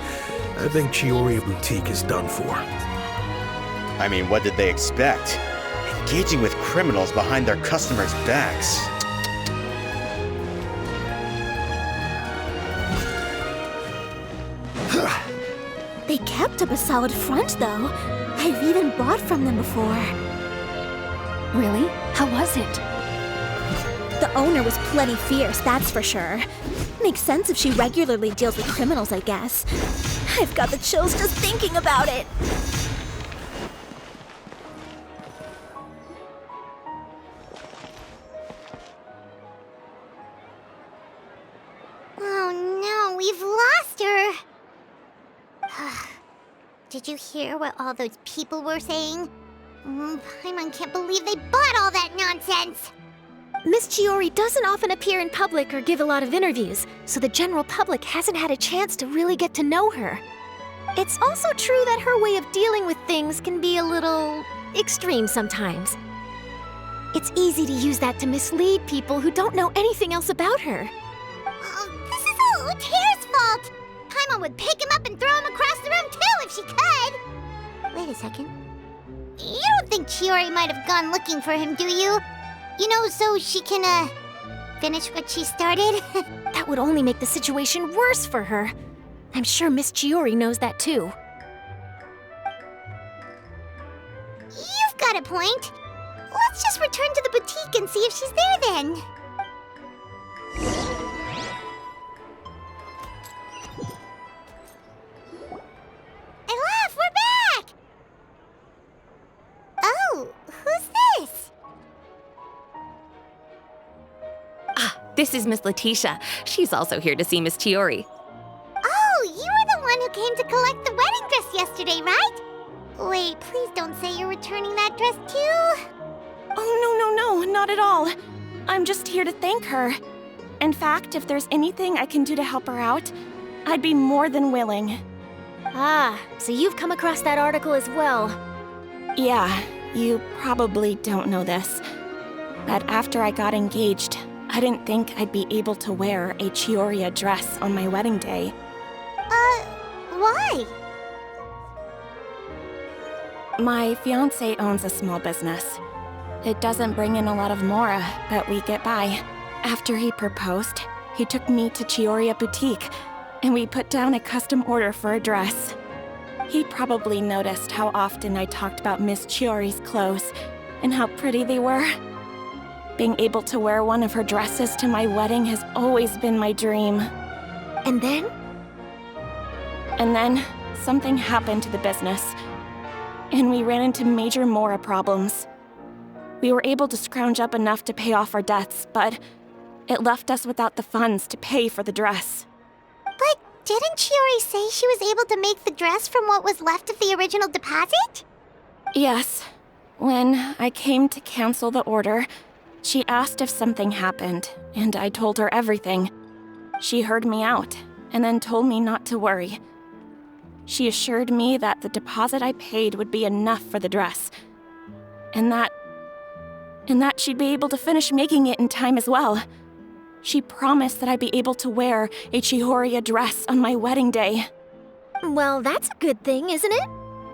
I think Chiori Boutique is done for. I mean, what did they expect? Engaging with criminals behind their customers' backs. They kept up a solid front, though. I've even bought from them before. Really? How was it? The owner was plenty fierce, that's for sure. Makes sense if she regularly deals with criminals, I guess. I've got the chills just thinking about it. Oh no, we've lost her! Did you hear what all those people were saying? Paimon can't believe they bought all that nonsense! Miss Chiori doesn't often appear in public or give a lot of interviews, so the general public hasn't had a chance to really get to know her. It's also true that her way of dealing with things can be a little extreme sometimes. It's easy to use that to mislead people who don't know anything else about her. This is all Tear's fault! Paimon would pick him up and throw him across the room too if she could! Wait a second. You don't think Chiori might have gone looking for him, do you? You know, so she can, finish what she started? That would only make the situation worse for her. I'm sure Miss Chiori knows that too. You've got a point. Let's just return to the boutique and see if she's there then. Alof, we're back! Oh, who's this? This is Miss Letitia. She's also here to see Miss Chiori. Oh, you were the one who came to collect the wedding dress yesterday, right? Wait, please don't say you're returning that dress too. Oh, no, not at all. I'm just here to thank her. In fact, if there's anything I can do to help her out, I'd be more than willing. Ah, so you've come across that article as well. Yeah, you probably don't know this, but after I got engaged, I didn't think I'd be able to wear a Chiori dress on my wedding day. Why? My fiancé owns a small business. It doesn't bring in a lot of mora, but we get by. After he proposed, he took me to Chiori Boutique, and we put down a custom order for a dress. He probably noticed how often I talked about Miss Chiori's clothes and how pretty they were. Being able to wear one of her dresses to my wedding has always been my dream. And then? And then, something happened to the business, and we ran into major mora problems. We were able to scrounge up enough to pay off our debts, but it left us without the funds to pay for the dress. But didn't Chiori say she was able to make the dress from what was left of the original deposit? Yes. When I came to cancel the order, she asked if something happened, and I told her everything. She heard me out, and then told me not to worry. She assured me that the deposit I paid would be enough for the dress, and that she'd be able to finish making it in time as well. She promised that I'd be able to wear a Chiori dress on my wedding day. Well, that's a good thing, isn't it?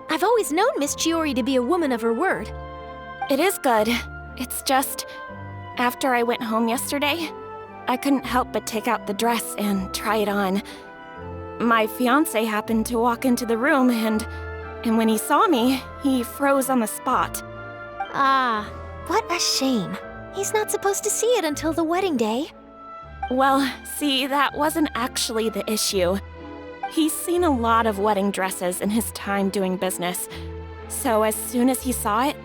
I've always known Miss Chiori to be a woman of her word. It is good. It's just, after I went home yesterday, I couldn't help but take out the dress and try it on. My fiancé happened to walk into the room and when he saw me, he froze on the spot. Ah, what a shame. He's not supposed to see it until the wedding day. Well, see, that wasn't actually the issue. He's seen a lot of wedding dresses in his time doing business, so as soon as he saw it,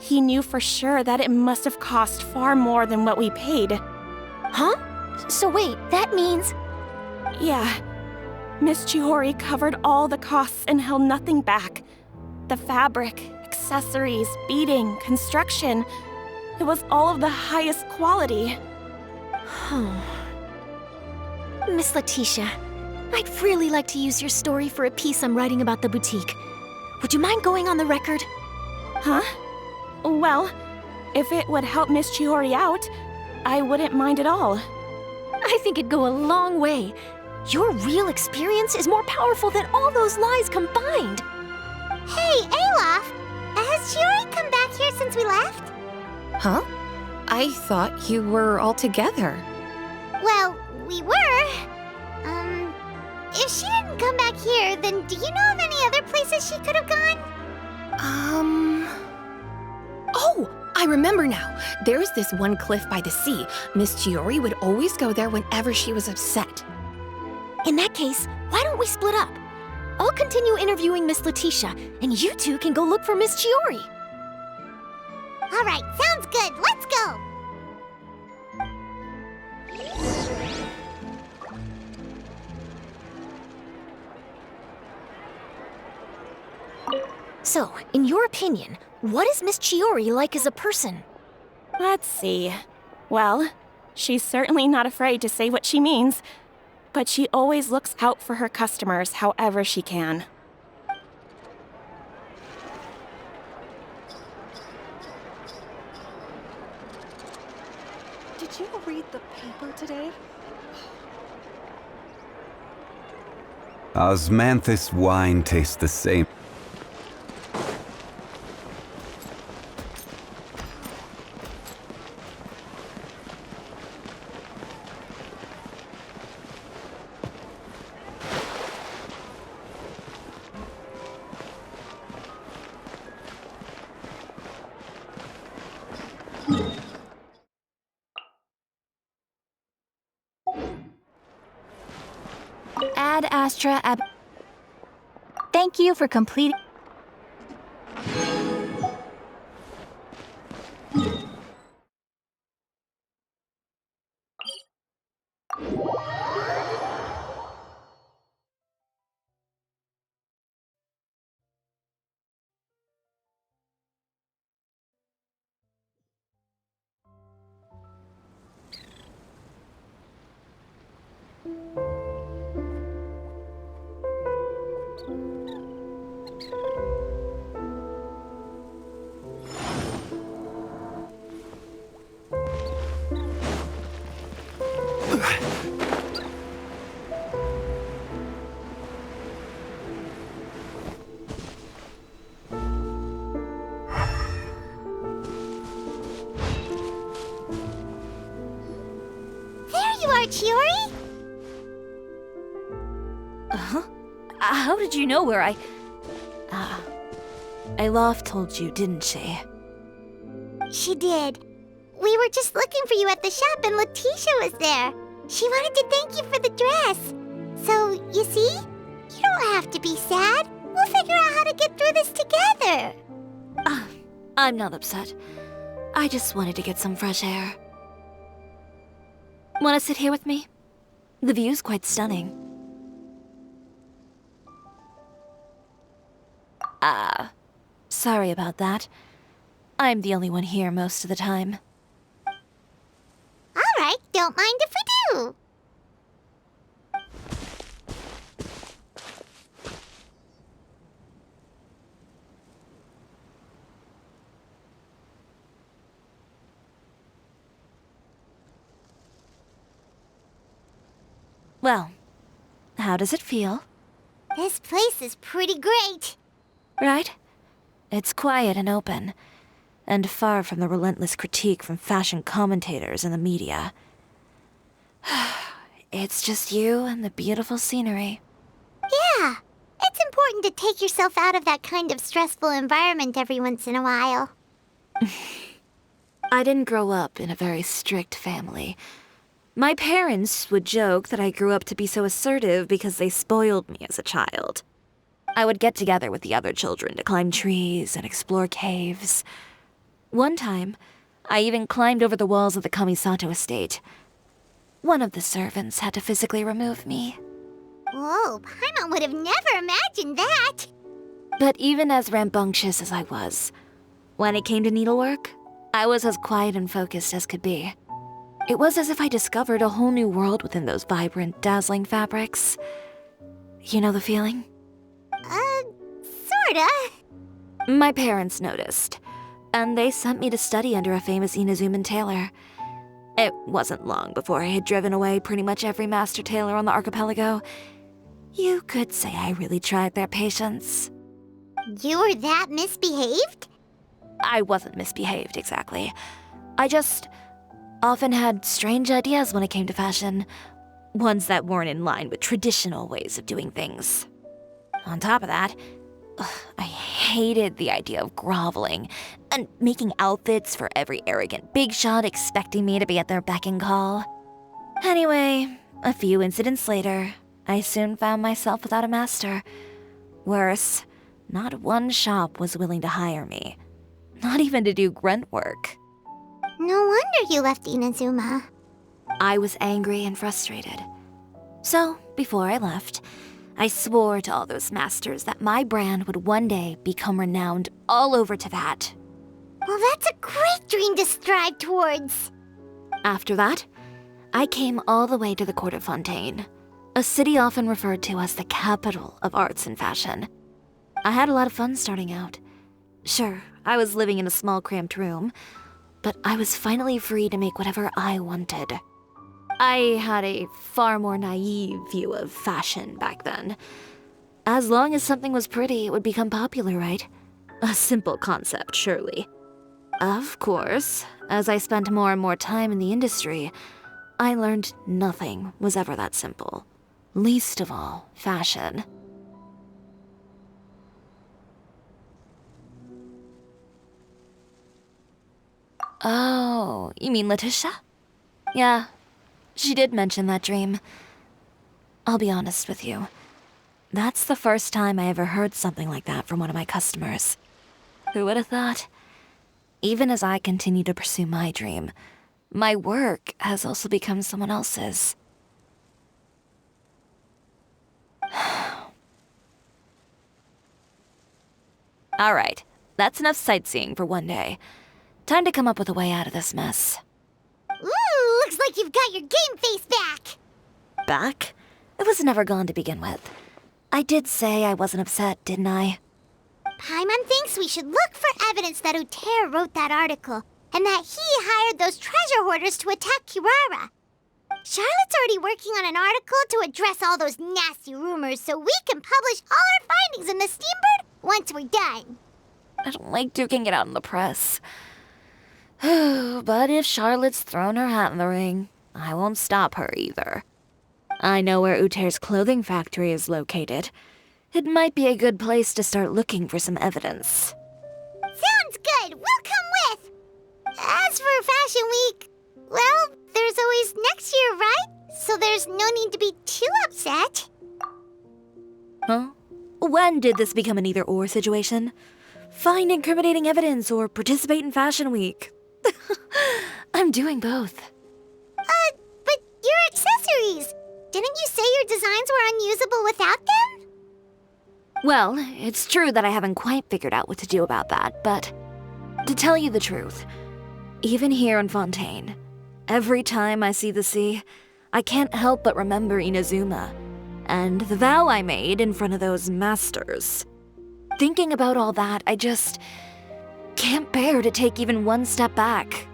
he knew for sure that it must have cost far more than what we paid. Huh? So wait, that means... Yeah. Miss Chiori covered all the costs and held nothing back. The fabric, accessories, beading, construction. It was all of the highest quality. Miss Letitia, I'd really like to use your story for a piece I'm writing about the boutique. Would you mind going on the record? Huh? Well, if it would help Miss Chiori out, I wouldn't mind at all. I think it'd go a long way. Your real experience is more powerful than all those lies combined. Hey, Olaf! Has Chiori come back here since we left? Huh? I thought you were all together. Well, we were. If she didn't come back here, then do you know of any other places she could have gone? Oh, I remember now. There's this one cliff by the sea. Miss Chiori would always go there whenever she was upset. In that case, why don't we split up? I'll continue interviewing Miss Letitia, and you two can go look for Miss Chiori. All right, sounds good. Let's go. So, in your opinion, what is Miss Chiori like as a person? Let's see. Well, she's certainly not afraid to say what she means, but she always looks out for her customers however she can. Did you read the paper today? Osmanthus wine tastes the same. Ad Astra Ab... Thank you for completing... Chiori? Huh? How did you know where I... Ilof told you, didn't she? She did. We were just looking for you at the shop and Letitia was there. She wanted to thank you for the dress. So, you see? You don't have to be sad. We'll figure out how to get through this together. I'm not upset. I just wanted to get some fresh air. Want to sit here with me? The view's quite stunning. Sorry about that. I'm the only one here most of the time. All right, don't mind if we do. Well, how does it feel? This place is pretty great. Right? It's quiet and open, and far from the relentless critique from fashion commentators and the media. It's just you and the beautiful scenery. Yeah, it's important to take yourself out of that kind of stressful environment every once in a while. I didn't grow up in a very strict family, My parents would joke that I grew up to be so assertive because they spoiled me as a child. I would get together with the other children to climb trees and explore caves. One time, I even climbed over the walls of the Kamisato estate. One of the servants had to physically remove me. Whoa, Paimon would have never imagined that. But even as rambunctious as I was, when it came to needlework, I was as quiet and focused as could be. It was as if I discovered a whole new world within those vibrant, dazzling fabrics. You know the feeling? Sorta. My parents noticed, and they sent me to study under a famous Inazuman tailor. It wasn't long before I had driven away pretty much every master tailor on the archipelago. You could say I really tried their patience. You were that misbehaved? I wasn't misbehaved, exactly. I just often had strange ideas when it came to fashion. Ones that weren't in line with traditional ways of doing things. On top of that, I hated the idea of groveling and making outfits for every arrogant big shot expecting me to be at their beck and call. Anyway, a few incidents later, I soon found myself without a master. Worse, not one shop was willing to hire me. Not even to do grunt work. No wonder you left Inazuma. I was angry and frustrated. So, before I left, I swore to all those masters that my brand would one day become renowned all over Teyvat. Well, that's a great dream to strive towards. After that, I came all the way to the court of Fontaine, a city often referred to as the capital of arts and fashion. I had a lot of fun starting out. Sure, I was living in a small cramped room, but I was finally free to make whatever I wanted. I had a far more naive view of fashion back then. As long as something was pretty, it would become popular, right? A simple concept, surely. Of course, as I spent more and more time in the industry, I learned nothing was ever that simple. Least of all, fashion. Oh, you mean Letitia? Yeah, she did mention that dream. I'll be honest with you. That's the first time I ever heard something like that from one of my customers. Who would have thought? Even as I continue to pursue my dream, my work has also become someone else's. Alright, that's enough sightseeing for one day. Time to come up with a way out of this mess. Ooh, looks like you've got your game face back. Back? It was never gone to begin with. I did say I wasn't upset, didn't I? Paimon thinks we should look for evidence that Uter wrote that article, and that he hired those treasure hoarders to attack Kirara. Charlotte's already working on an article to address all those nasty rumors so we can publish all our findings in the Steambird once we're done. I don't like duking it out in the press. But if Charlotte's thrown her hat in the ring, I won't stop her either. I know where Uter's clothing factory is located. It might be a good place to start looking for some evidence. Sounds good. We'll come with. As for Fashion Week, well, there's always next year, right? So there's no need to be too upset. Huh? When did this become an either-or situation? Find incriminating evidence or participate in Fashion Week. I'm doing both. But your accessories! Didn't you say your designs were unusable without them? Well, it's true that I haven't quite figured out what to do about that, but to tell you the truth, even here in Fontaine, every time I see the sea, I can't help but remember Inazuma and the vow I made in front of those masters. Thinking about all that, I just can't bear to take even one step back.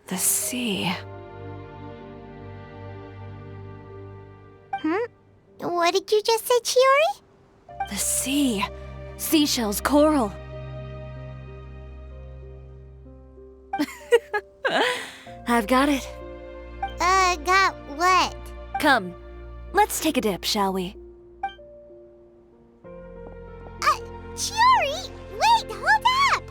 The sea. What did you just say, Chiori? The sea. Seashells, coral. I've got it. Got what? Come, let's take a dip, shall we? Chiori! Wait, hold up!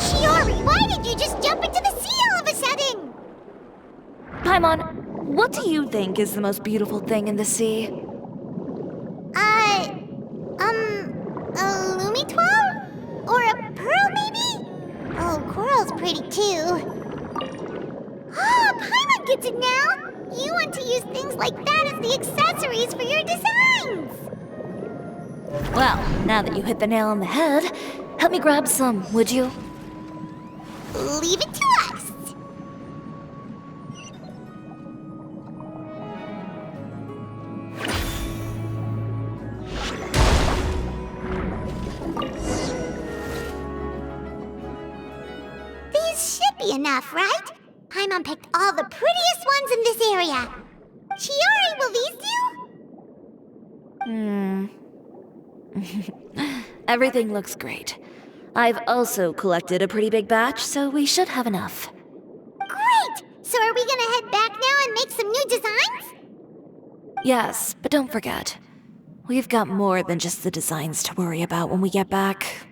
Chiori, why did you just jump into the sea all of a sudden? Paimon, what do you think is the most beautiful thing in the sea? A Lumitwal? Or a pearl, maybe? Oh, coral's pretty too. Oh, Paimon gets it now! You want to use things like that as the accessories for your designs! Well, now that you hit the nail on the head, help me grab some, would you? Leave it to us! These should be enough, right? Paimon picked all the prettiest ones in this area. Chiori, will these do? Everything looks great. I've also collected a pretty big batch, so we should have enough. Great! So are we gonna head back now and make some new designs? Yes, but don't forget, we've got more than just the designs to worry about when we get back.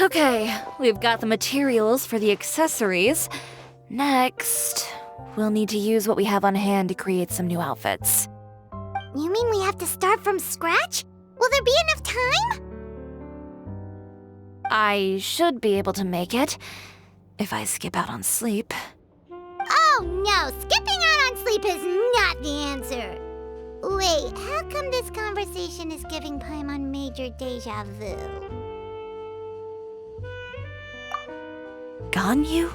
Okay, we've got the materials for the accessories. Next, we'll need to use what we have on hand to create some new outfits. You mean we have to start from scratch? Will there be enough time? I should be able to make it, if I skip out on sleep. Oh no, skipping out on sleep is not the answer. Wait, how come this conversation is giving Paimon major deja vu? Ganyu?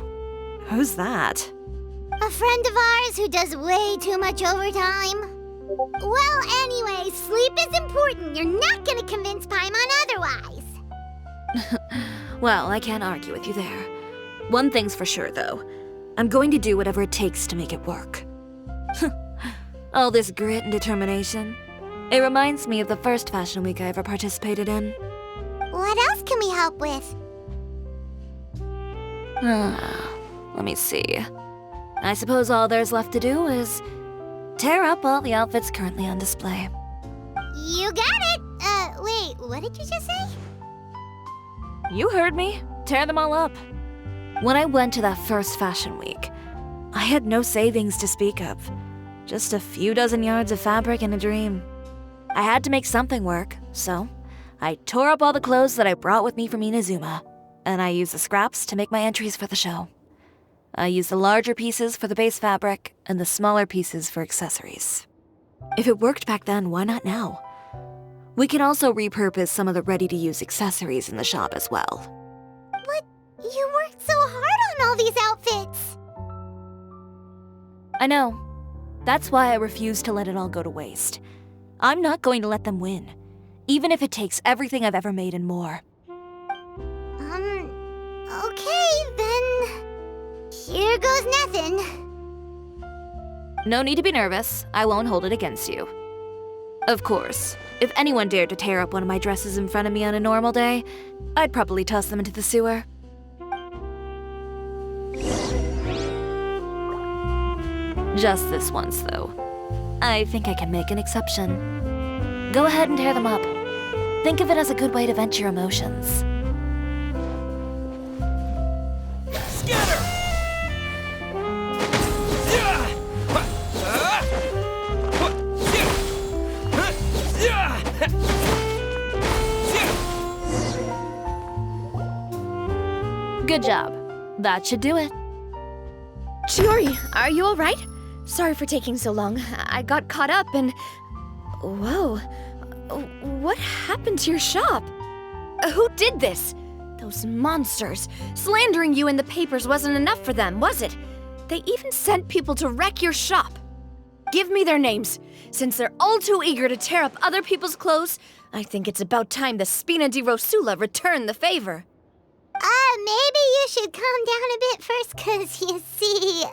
Who's that? A friend of ours who does way too much overtime. Well, anyway, sleep is important. You're not gonna convince Paimon otherwise. Well, I can't argue with you there. One thing's for sure, though. I'm going to do whatever it takes to make it work. All this grit and determination. It reminds me of the first fashion week I ever participated in. What else can we help with? Let me see. I suppose all there's left to do is tear up all the outfits currently on display. You got it! Wait, what did you just say? You heard me. Tear them all up. When I went to that first fashion week, I had no savings to speak of. Just a few dozen yards of fabric and a dream. I had to make something work, so I tore up all the clothes that I brought with me from Inazuma, and I used the scraps to make my entries for the show. I used the larger pieces for the base fabric and the smaller pieces for accessories. If it worked back then, why not now? We can also repurpose some of the ready-to-use accessories in the shop as well. But you worked so hard on all these outfits! I know. That's why I refuse to let it all go to waste. I'm not going to let them win, even if it takes everything I've ever made and more. Okay, then... Here goes nothing. No need to be nervous. I won't hold it against you. Of course, if anyone dared to tear up one of my dresses in front of me on a normal day, I'd probably toss them into the sewer. Just this once, though. I think I can make an exception. Go ahead and tear them up. Think of it as a good way to vent your emotions. Good job. That should do it. Chiori, are you alright? Sorry for taking so long. I got caught up and... Whoa. What happened to your shop? Who did this? Those monsters. Slandering you in the papers wasn't enough for them, was it? They even sent people to wreck your shop. Give me their names. Since they're all too eager to tear up other people's clothes, I think it's about time the Spina di Rosula return the favor. Maybe you should calm down a bit first, 'cause you see,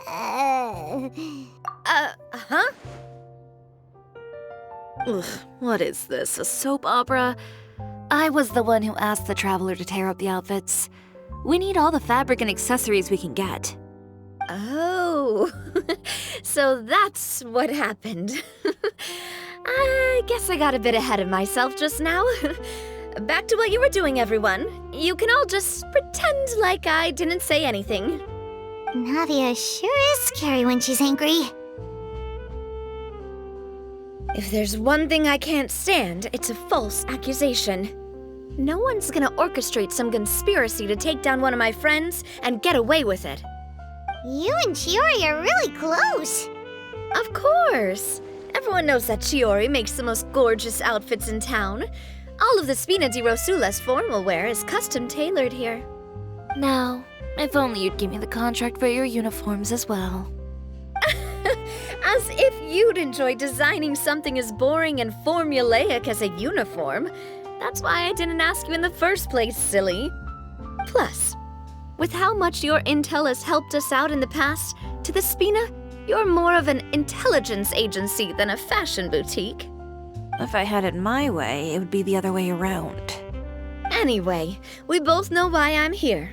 Huh? Ugh, what is this, a soap opera? I was the one who asked the traveler to tear up the outfits. We need all the fabric and accessories we can get. Oh, so that's what happened. I guess I got a bit ahead of myself just now. Back to what you were doing, everyone. You can all just pretend like I didn't say anything. Navia sure is scary when she's angry. If there's one thing I can't stand, it's a false accusation. No one's gonna orchestrate some conspiracy to take down one of my friends and get away with it. You and Chiori are really close. Of course. Everyone knows that Chiori makes the most gorgeous outfits in town. All of the Spina di Rosula's formal wear is custom tailored here. Now, if only you'd give me the contract for your uniforms as well. As if you'd enjoy designing something as boring and formulaic as a uniform. That's why I didn't ask you in the first place, silly. Plus, with how much your intel has helped us out in the past, to the Spina, you're more of an intelligence agency than a fashion boutique. If I had it my way, it would be the other way around. Anyway, we both know why I'm here.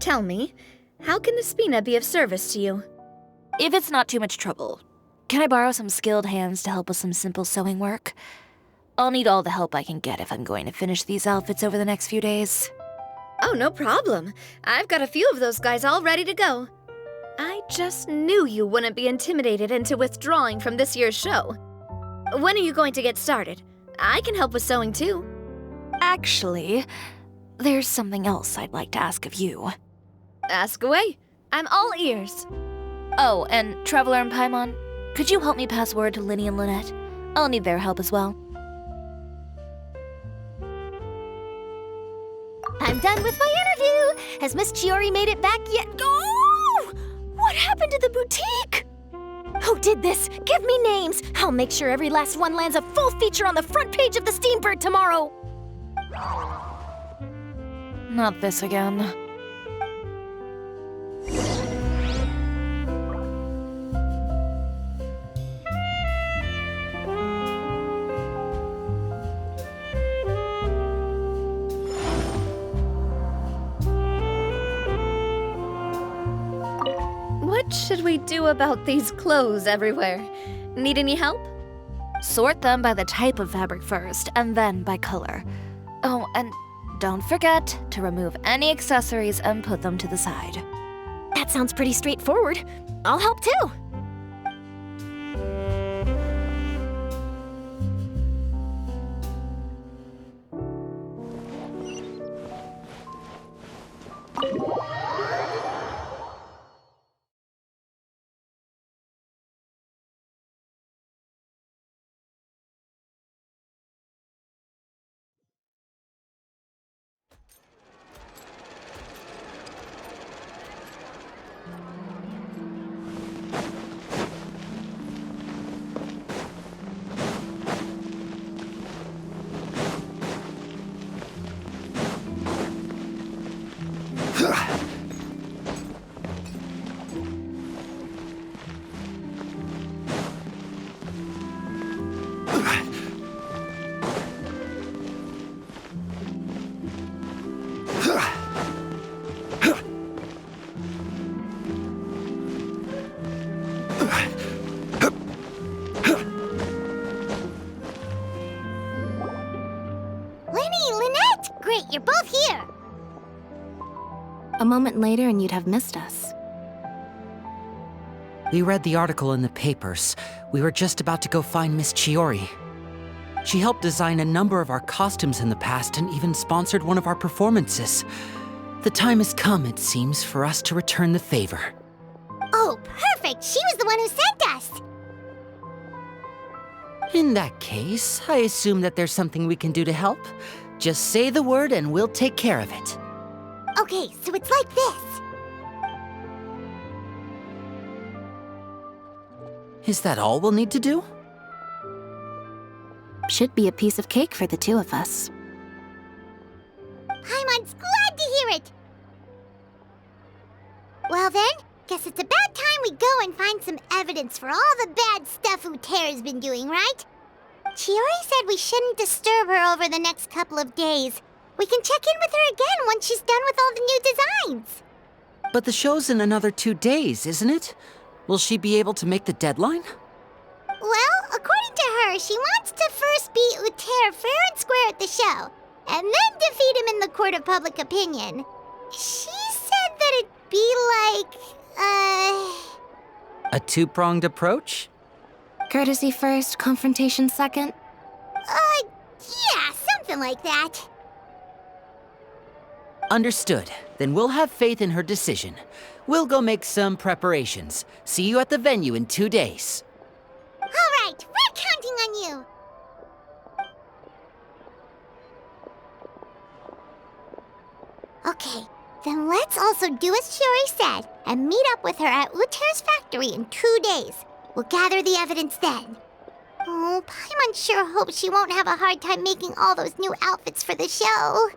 Tell me, how can the Spina be of service to you? If it's not too much trouble, can I borrow some skilled hands to help with some simple sewing work? I'll need all the help I can get if I'm going to finish these outfits over the next few days. Oh, no problem. I've got a few of those guys all ready to go. I just knew you wouldn't be intimidated into withdrawing from this year's show. When are you going to get started? I can help with sewing too. Actually, there's something else I'd like to ask of you. Ask away. I'm all ears. Oh, and Traveler and Paimon, could you help me pass word to Linny and Lynette? I'll need their help as well. I'm done with my interview. Has Miss Chiori made it back yet? Oh! What happened to the boutique? Who did this? Give me names. I'll make sure every last one lands a full feature on the front page of the Steambird tomorrow. Not this again. What should we do about these clothes everywhere? Need any help? Sort them by the type of fabric first, and then by color. Oh, and don't forget to remove any accessories and put them to the side. That sounds pretty straightforward. I'll help too. Great, you're both here. A moment later and you'd have missed us. We read the article in the papers. We were just about to go find Miss Chiori. She helped design a number of our costumes in the past and even sponsored one of our performances. The time has come, it seems, for us to return the favor. Oh, perfect! She was the one who sent us! In that case, I assume that there's something we can do to help. Just say the word and we'll take care of it. Okay, so it's like this. Is that all we'll need to do? Should be a piece of cake for the two of us. Paimon's glad to hear it. Well then, guess it's about time we go and find some evidence for all the bad stuff Uterra's been doing, right? Chiori said we shouldn't disturb her over the next couple of days. We can check in with her again once she's done with all the new designs. But the show's in another 2 days, isn't it? Will she be able to make the deadline? Well, according to her, she wants to first beat Uterra fair and square at the show, and then defeat him in the court of public opinion. She said that it'd be like, A two-pronged approach? Courtesy first, confrontation second? Yeah, something like that. Understood. Then we'll have faith in her decision. We'll go make some preparations. See you at the venue in 2 days. All right, we're counting on you. Okay, then let's also do as Chiori said and meet up with her at Uterra's factory in 2 days. We'll gather the evidence then. Oh, Paimon sure hopes she won't have a hard time making all those new outfits for the show.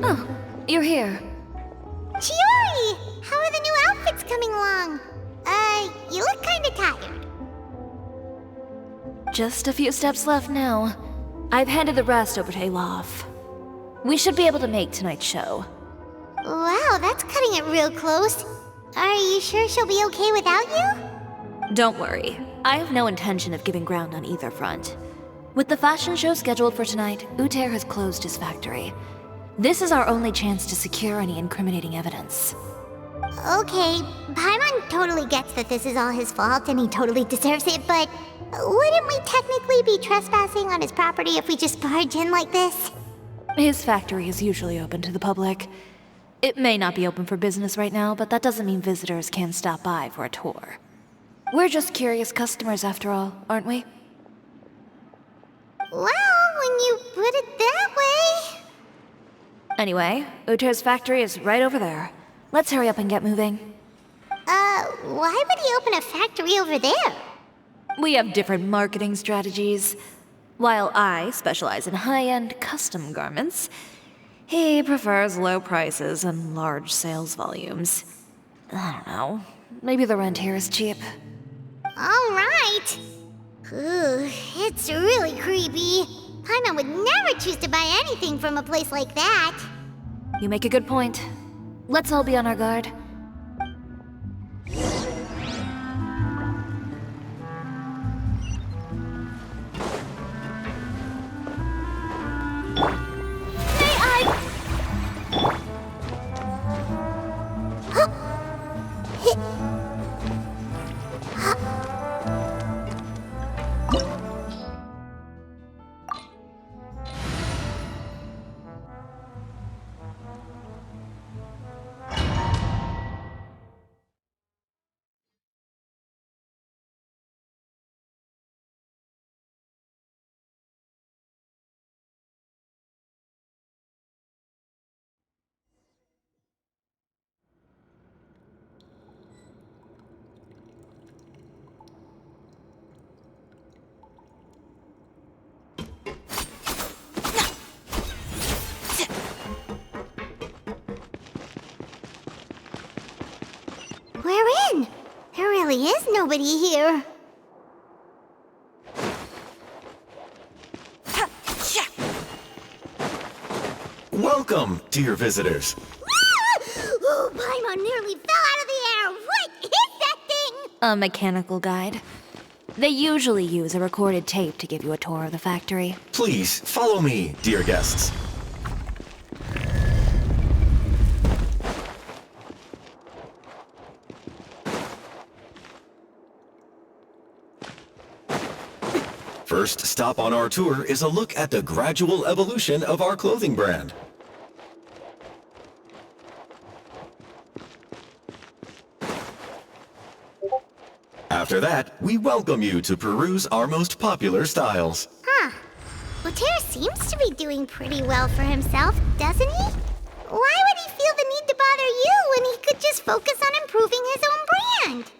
Oh, you're here. Chiori! How are the new outfits coming along? You look kinda tired. Just a few steps left now. I've handed the rest over to Elaf. We should be able to make tonight's show. Wow, that's cutting it real close. Are you sure she'll be okay without you? Don't worry. I have no intention of giving ground on either front. With the fashion show scheduled for tonight, Uter has closed his factory. This is our only chance to secure any incriminating evidence. Okay, Paimon totally gets that this is all his fault and he totally deserves it, but wouldn't we technically be trespassing on his property if we just barge in like this? His factory is usually open to the public. It may not be open for business right now, but that doesn't mean visitors can't stop by for a tour. We're just curious customers after all, aren't we? Well, when you put it that way... Anyway, Uter's factory is right over there. Let's hurry up and get moving. Why would he open a factory over there? We have different marketing strategies. While I specialize in high-end custom garments, he prefers low prices and large sales volumes. I don't know. Maybe the rent here is cheap. All right. Ooh, it's really creepy. Paimon would never choose to buy anything from a place like that. You make a good point. Let's all be on our guard. We're in. There really is nobody here. Welcome, dear visitors. Oh, Paimon nearly fell out of the air. What is that thing? A mechanical guide. They usually use a recorded tape to give you a tour of the factory. Please, follow me, dear guests. First stop on our tour is a look at the gradual evolution of our clothing brand. After that, we welcome you to peruse our most popular styles. Huh. Lothaire seems to be doing pretty well for himself, doesn't he? Why would he feel the need to bother you when he could just focus on improving his own brand?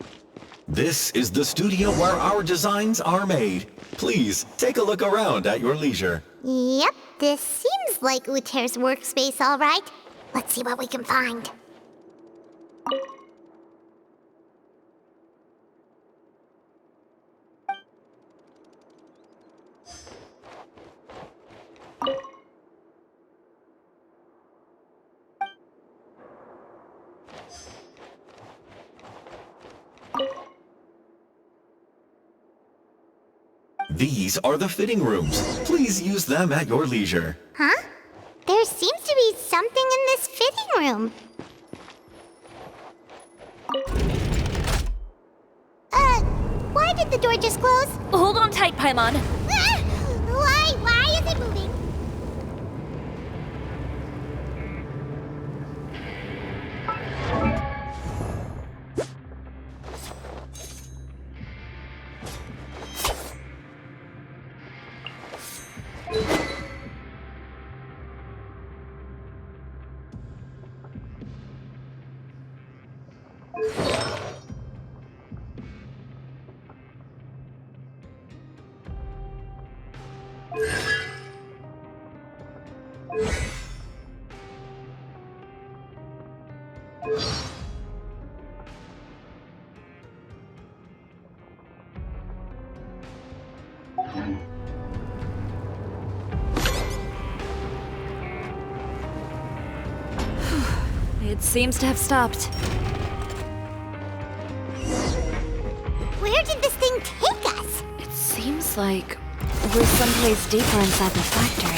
This is the studio where our designs are made. Please, take a look around at your leisure. Yep, this seems like Lothaire's workspace, all right. Let's see what we can find. These are the fitting rooms. Please use them at your leisure. Huh? There seems to be something in this fitting room. Why did the door just close? Hold on tight, Paimon. Why is it moving? It seems to have stopped. Where did this thing take us? It seems like we're someplace deeper inside the factory.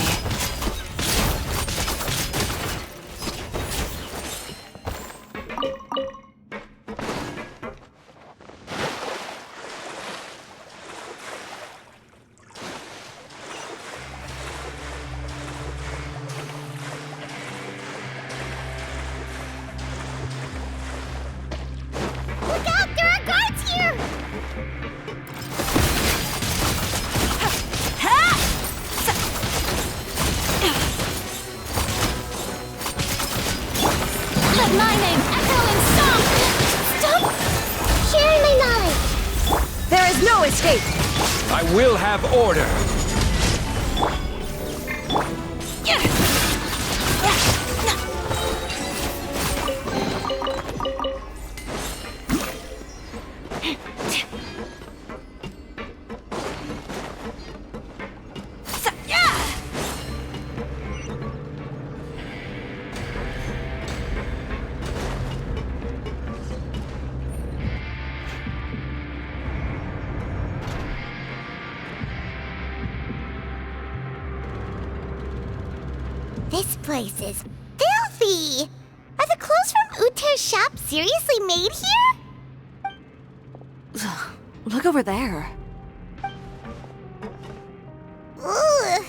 haste. I will have order. This place is filthy! Are the clothes from Uter's shop seriously made here? Look over there. Ugh!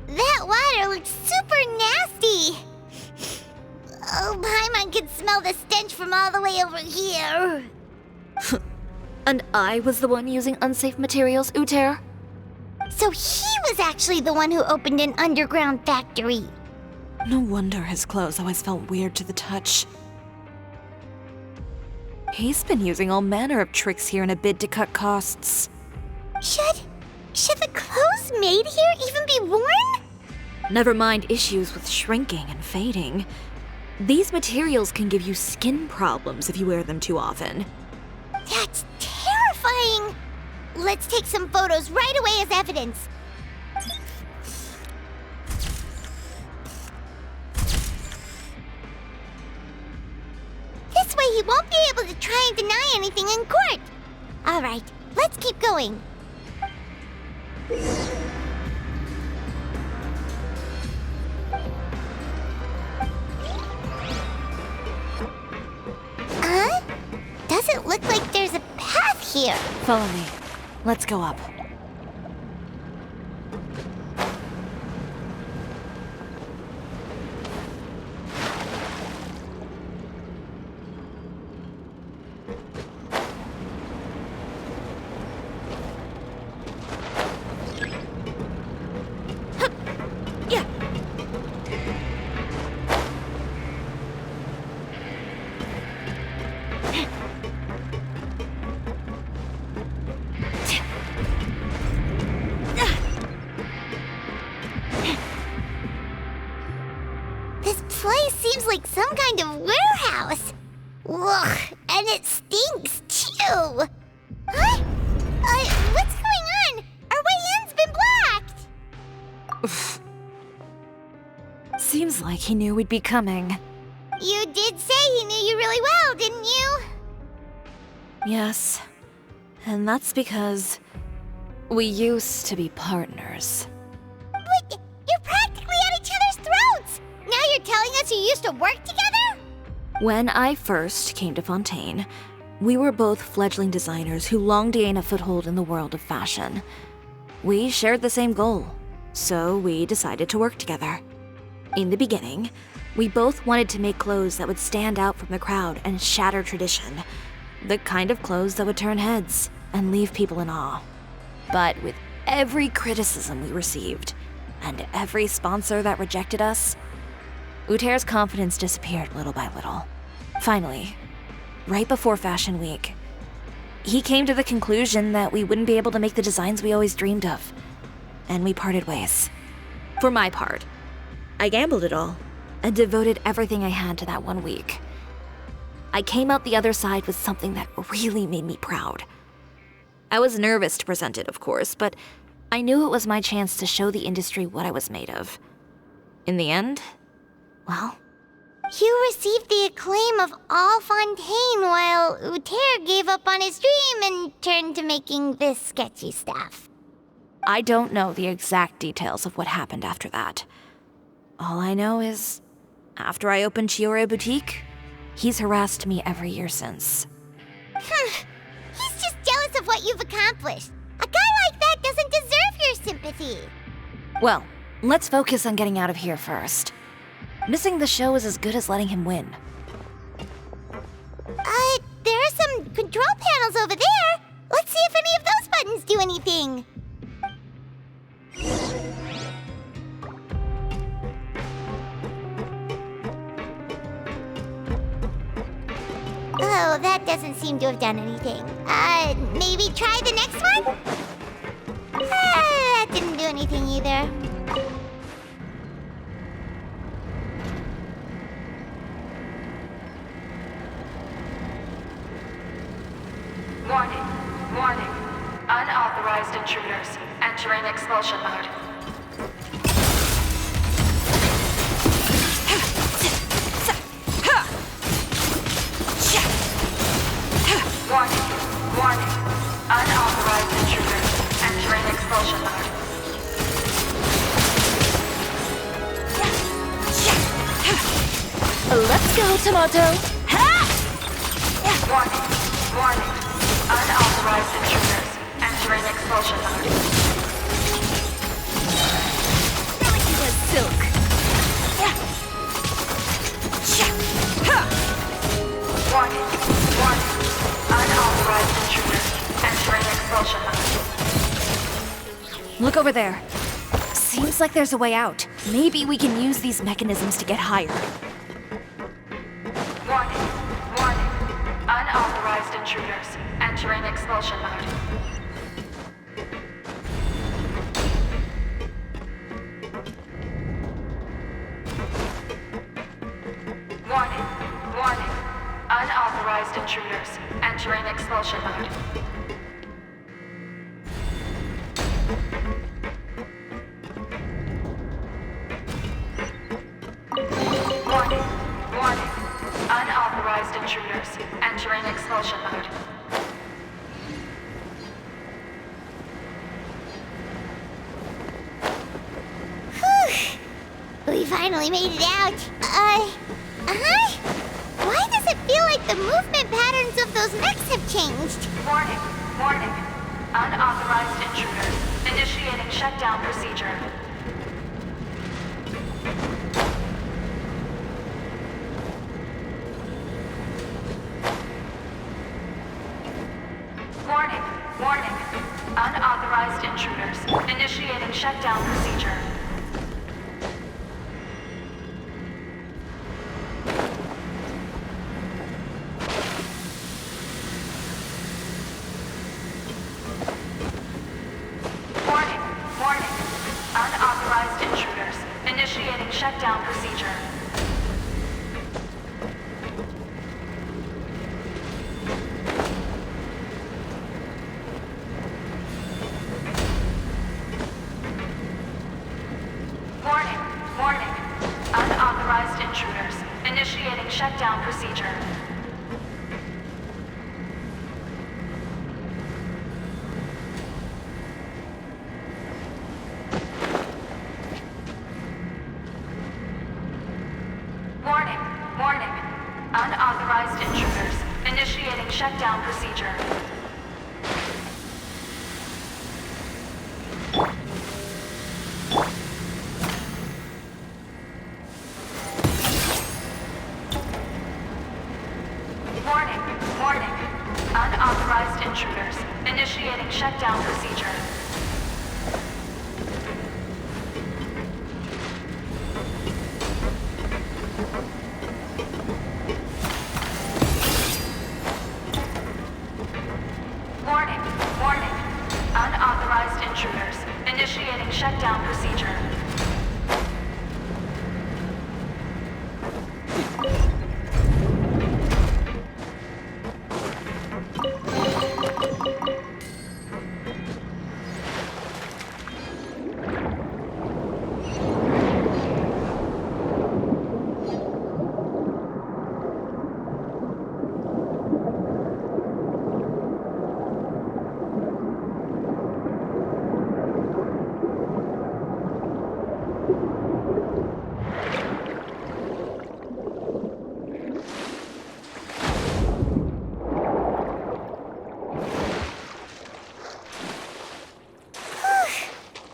That water looks super nasty! Oh, Paimon can smell the stench from all the way over here. And I was the one using unsafe materials, Uter? So he was actually the one who opened an underground factory. No wonder his clothes always felt weird to the touch. He's been using all manner of tricks here in a bid to cut costs. Should the clothes made here even be worn? Never mind issues with shrinking and fading. These materials can give you skin problems if you wear them too often. That's terrifying! Let's take some photos right away as evidence. This way he won't be able to try and deny anything in court. All right, let's keep going. Doesn't look like there's a path here. Follow me. Let's go up. Like some kind of warehouse. Ugh, and it stinks too. Huh? What's going on? Our way in's been blocked. Seems like he knew we'd be coming. You did say he knew you really well, didn't you? Yes. And that's because we used to be partners. But you're practically at each other's throats. Now you're telling us you used to work together? When I first came to Fontaine, we were both fledgling designers who longed to gain a foothold in the world of fashion. We shared the same goal, so we decided to work together. In the beginning, we both wanted to make clothes that would stand out from the crowd and shatter tradition. The kind of clothes that would turn heads and leave people in awe. But with every criticism we received, and every sponsor that rejected us, Uter's confidence disappeared little by little. Finally, right before Fashion Week, he came to the conclusion that we wouldn't be able to make the designs we always dreamed of, and we parted ways. For my part, I gambled it all and devoted everything I had to that 1 week. I came out the other side with something that really made me proud. I was nervous to present it, of course, but I knew it was my chance to show the industry what I was made of. In the end, well, you received the acclaim of all Fontaine while Uter gave up on his dream and turned to making this sketchy stuff. I don't know the exact details of what happened after that. All I know is, after I opened Chiori Boutique, he's harassed me every year since. He's just jealous of what you've accomplished. A guy like that doesn't deserve your sympathy. Well, let's focus on getting out of here first. Missing the show is as good as letting him win. There are some control panels over there. Let's see if any of those buttons do anything. Oh, that doesn't seem to have done anything. Maybe try the next one? That didn't do anything either. Warning, warning. Unauthorized intruders entering expulsion mode. Warning, warning. Unauthorized intruders entering expulsion mode. Let's go, Tomato. Warning, warning. Unauthorized intruders entering expulsion mode. Relic silk. Warning, warning. Unauthorized intruders entering expulsion mode. Look over there. Seems like there's a way out. Maybe we can use these mechanisms to get higher. Warning, warning. Unauthorized intruders entering expulsion mode. Warning, warning. Unauthorized intruders entering expulsion mode. Warning, warning. Unauthorized intruders entering expulsion mode. Whew! We finally made it out. Why does it feel like the movement patterns of those mechs have changed? Warning, warning. Unauthorized intruders initiating shutdown procedure. Warning, warning. Unauthorized intruders initiating shutdown procedure. Warning, warning. Unauthorized intruders initiating shutdown procedure. Warning, warning. Unauthorized intruders initiating shutdown procedure. Warning, warning. Unauthorized intruders initiating shutdown procedure. Warning, warning. Unauthorized intruders initiating shutdown procedure. Warning, warning. Unauthorized intruders initiating shutdown procedure.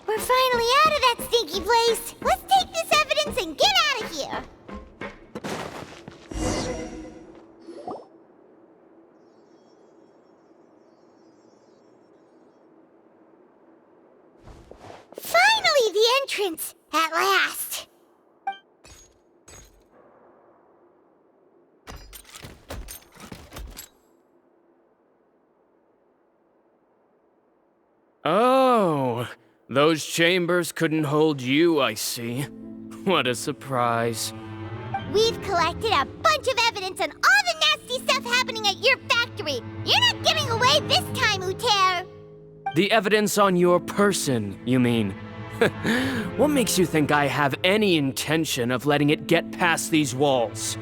We're finally out of that stinky place. Let's take this evidence and get out of here. Finally, the entrance! At last! Those chambers couldn't hold you, I see. What a surprise. We've collected a bunch of evidence on all the nasty stuff happening at your factory. You're not getting away this time, Uter. The evidence on your person, you mean? What makes you think I have any intention of letting it get past these walls?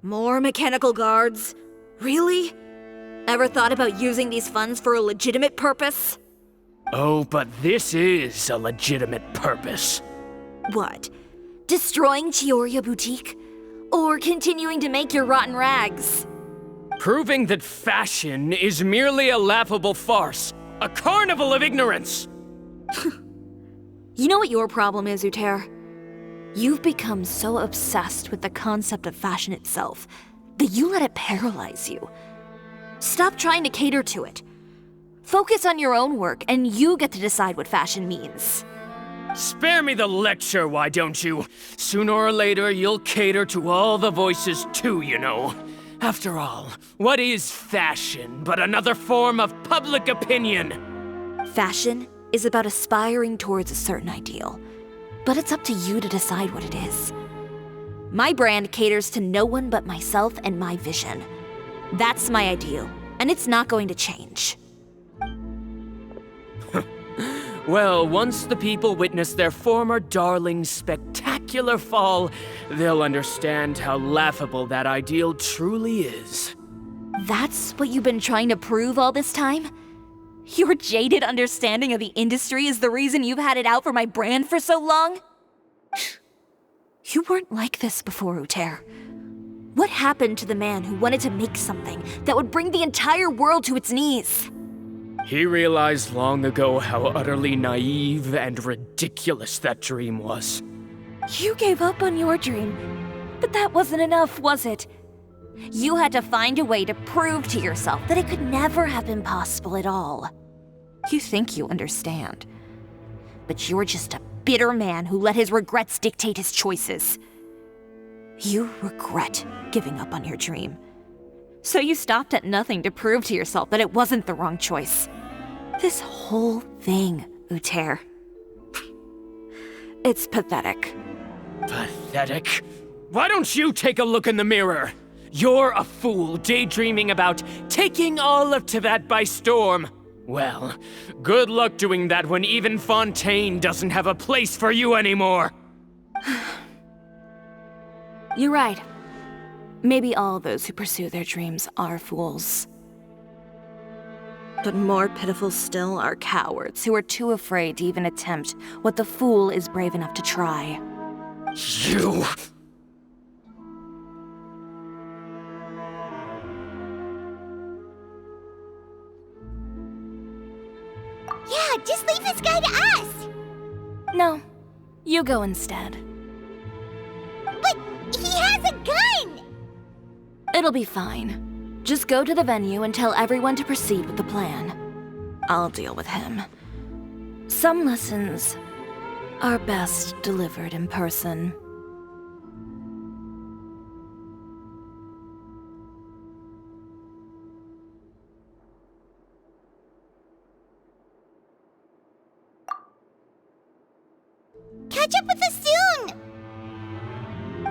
More mechanical guards? Really? Ever thought about using these funds for a legitimate purpose? Oh, but this is a legitimate purpose. What? Destroying Chiori Boutique? Or continuing to make your rotten rags? Proving that fashion is merely a laughable farce. A carnival of ignorance! You know what your problem is, Uter? You've become so obsessed with the concept of fashion itself that you let it paralyze you. Stop trying to cater to it. Focus on your own work, and you get to decide what fashion means. Spare me the lecture, why don't you? Sooner or later, you'll cater to all the voices too, you know. After all, what is fashion but another form of public opinion? Fashion is about aspiring towards a certain ideal, but it's up to you to decide what it is. My brand caters to no one but myself and my vision. That's my ideal, and it's not going to change. Well, once the people witness their former darling's spectacular fall, they'll understand how laughable that ideal truly is. That's what you've been trying to prove all this time? Your jaded understanding of the industry is the reason you've had it out for my brand for so long? You weren't like this before, Uter. What happened to the man who wanted to make something that would bring the entire world to its knees? He realized long ago how utterly naive and ridiculous that dream was. You gave up on your dream, but that wasn't enough, was it? You had to find a way to prove to yourself that it could never have been possible at all. You think you understand, but you're just a bitter man who let his regrets dictate his choices. You regret giving up on your dream. So you stopped at nothing to prove to yourself that it wasn't the wrong choice. This whole thing, Uter. It's pathetic. Pathetic? Why don't you take a look in the mirror? You're a fool daydreaming about taking all of Tibet by storm. Well, good luck doing that when even Fontaine doesn't have a place for you anymore. You're right. Maybe all those who pursue their dreams are fools. But more pitiful still are cowards who are too afraid to even attempt what the fool is brave enough to try. You! Yeah, just leave this guy to us! No, you go instead. But he has a gun! It'll be fine. Just go to the venue and tell everyone to proceed with the plan. I'll deal with him. Some lessons are best delivered in person. Catch up with us soon!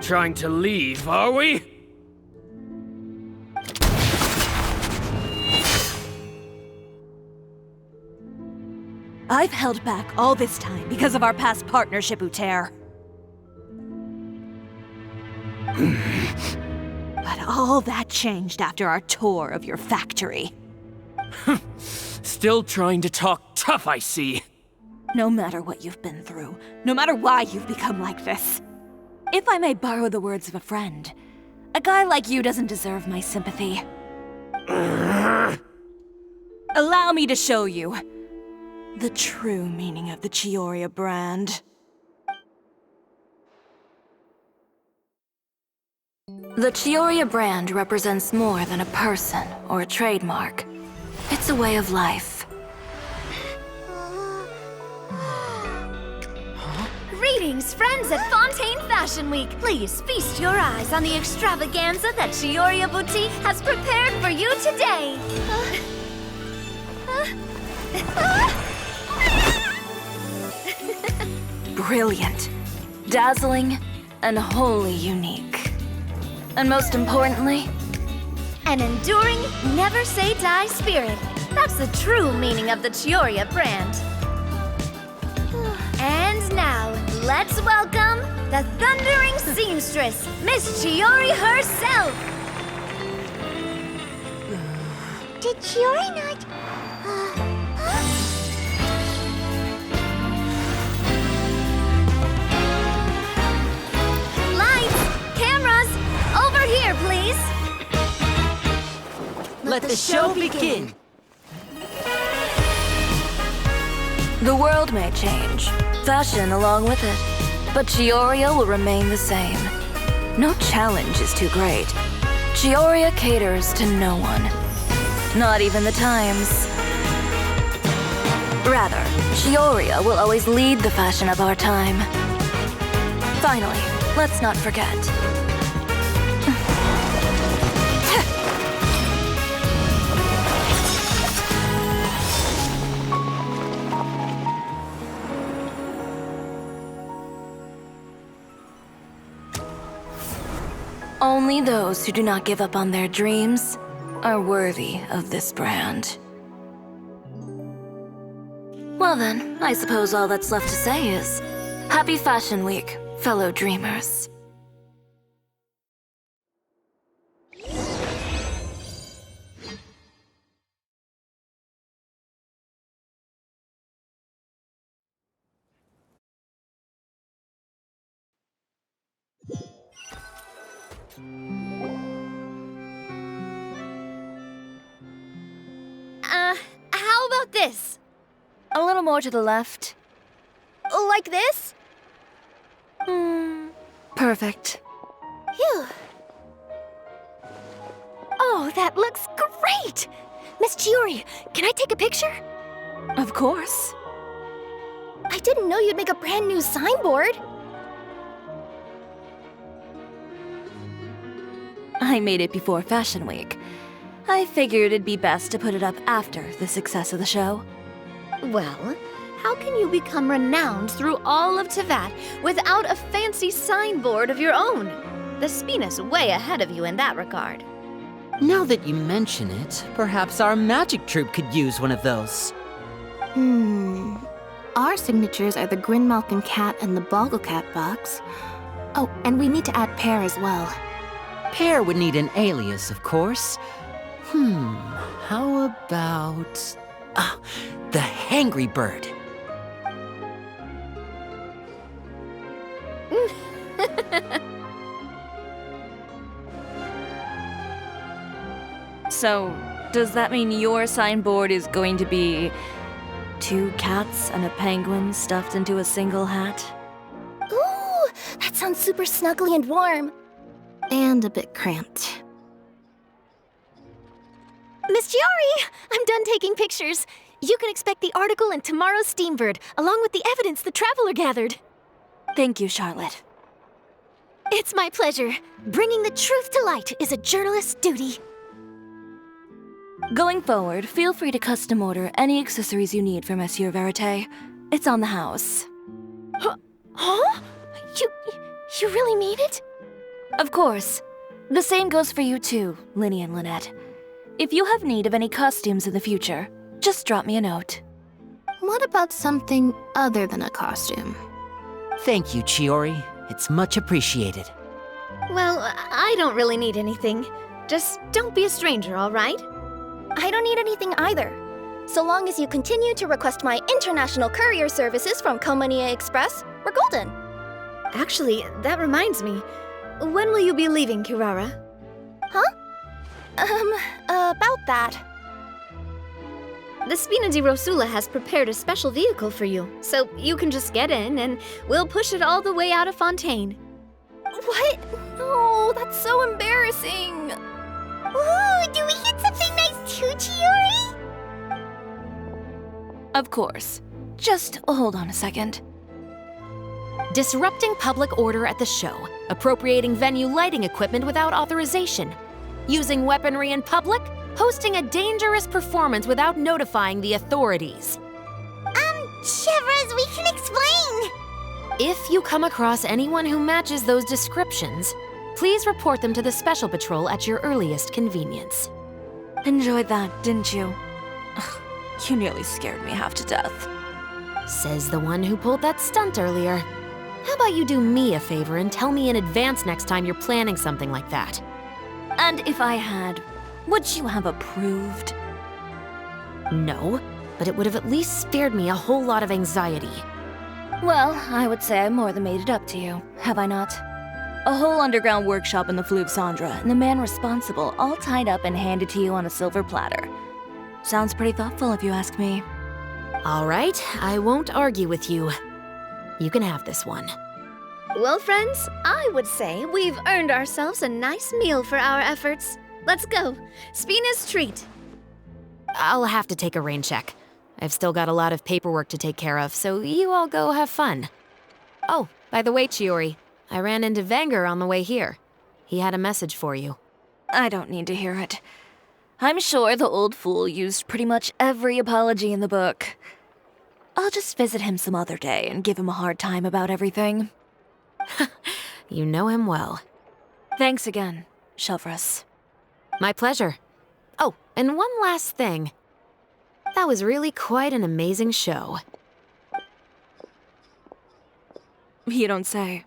Trying to leave, are we? I've held back all this time because of our past partnership, Uter. But all that changed after our tour of your factory. Still trying to talk tough, I see. No matter what you've been through, no matter why you've become like this. If I may borrow the words of a friend, a guy like you doesn't deserve my sympathy. Allow me to show you the true meaning of the Chiori brand. The Chiori brand represents more than a person or a trademark. It's a way of life. Greetings, friends at Fontaine Fashion Week. Please feast your eyes on the extravaganza that Chiori Boutique has prepared for you today. Brilliant, dazzling, and wholly unique. And most importantly, An enduring, never-say-die spirit. That's the true meaning of the Chiori brand. And now, let's welcome the thundering seamstress, Miss Chiori herself! Did Chiori not... Lights! Cameras! Over here, please! Let the show begin! the world may change, fashion along with it, but Chiori will remain the same. No challenge is too great. Chiori caters to no one, not even the times. Rather, Chiori will always lead the fashion of our time. Finally, let's not forget. Only those who do not give up on their dreams are worthy of this brand. Well then, I suppose all that's left to say is, Happy Fashion Week, fellow dreamers. How about this? A little more to the left. Like this? Perfect. Phew. Oh, that looks great! Miss Chiori, can I take a picture? Of course. I didn't know you'd make a brand new signboard. I made it before Fashion Week. I figured it'd be best to put it up after the success of the show. Well, how can you become renowned through all of Tevat without a fancy signboard of your own? The Spina's way ahead of you in that regard. Now that you mention it, perhaps our magic troupe could use one of those. Our signatures are the Grinmalkin cat and the Bogglecat box. Oh, and we need to add Pear as well. Pear would need an alias, of course. How about... the Hangry Bird. So, does that mean your signboard is going to be 2 cats and a penguin stuffed into a single hat? Ooh, that sounds super snuggly and warm. And a bit cramped. Miss Chiori, I'm done taking pictures. You can expect the article in tomorrow's Steambird, along with the evidence the Traveler gathered. Thank you, Charlotte. It's my pleasure. Bringing the truth to light is a journalist's duty. Going forward, feel free to custom order any accessories you need for Monsieur Verite. It's on the house. Huh? You really mean it? Of course. The same goes for you too, Linny and Lynette. If you have need of any costumes in the future, just drop me a note. What about something other than a costume? Thank you, Chiori. It's much appreciated. Well, I don't really need anything. Just don't be a stranger, all right? I don't need anything either. So long as you continue to request my international courier services from Komania Express, we're golden. Actually, that reminds me. When will you be leaving, Kirara? Huh? About that. The Spina di Rosula has prepared a special vehicle for you, so you can just get in and we'll push it all the way out of Fontaine. What? No, that's so embarrassing. Ooh, do we hit something nice too, Chiori? Of course. Just hold on a second. disrupting public order at the show, appropriating venue lighting equipment without authorization, using weaponry in public, hosting a dangerous performance without notifying the authorities. Chevrolet, we can explain! If you come across anyone who matches those descriptions, please report them to the Special Patrol at your earliest convenience. Enjoyed that, didn't you? Ugh, you nearly scared me half to death. Says the one who pulled that stunt earlier. How about you do me a favor and tell me in advance next time you're planning something like that? And if I had, would you have approved? No, but it would have at least spared me a whole lot of anxiety. Well, I would say I more than made it up to you, have I not? A whole underground workshop in the Fleuve Cendra, and the man responsible all tied up and handed to you on a silver platter. Sounds pretty thoughtful if you ask me. All right, I won't argue with you. You can have this one. Well, friends, I would say we've earned ourselves a nice meal for our efforts. Let's go. Spina's treat. I'll have to take a rain check. I've still got a lot of paperwork to take care of, so you all go have fun. Oh, by the way, Chiori, I ran into Wenger on the way here. He had a message for you. I don't need to hear it. I'm sure the old fool used pretty much every apology in the book. I'll just visit him some other day and give him a hard time about everything. You know him well. Thanks again, Chevrolet. My pleasure. Oh, and one last thing. That was really quite an amazing show. You don't say.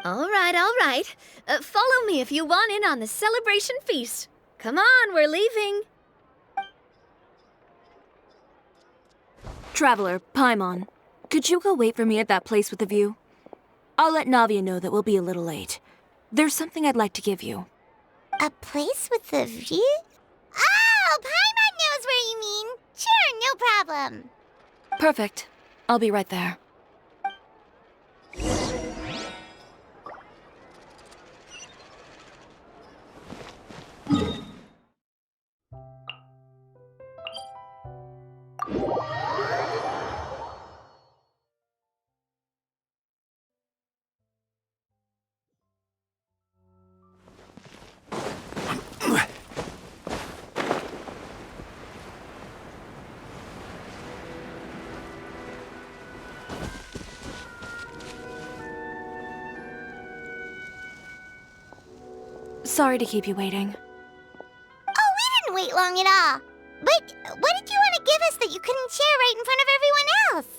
All right. Follow me if you want in on the celebration feast. Come on, we're leaving. Traveler, Paimon, could you go wait for me at that place with the view? I'll let Navia know that we'll be a little late. There's something I'd like to give you. A place with a view? Oh, Paimon knows where you mean. Sure, no problem. Perfect. I'll be right there. Sorry to keep you waiting. Oh, we didn't wait long at all. But what did you want to give us that you couldn't share right in front of everyone else?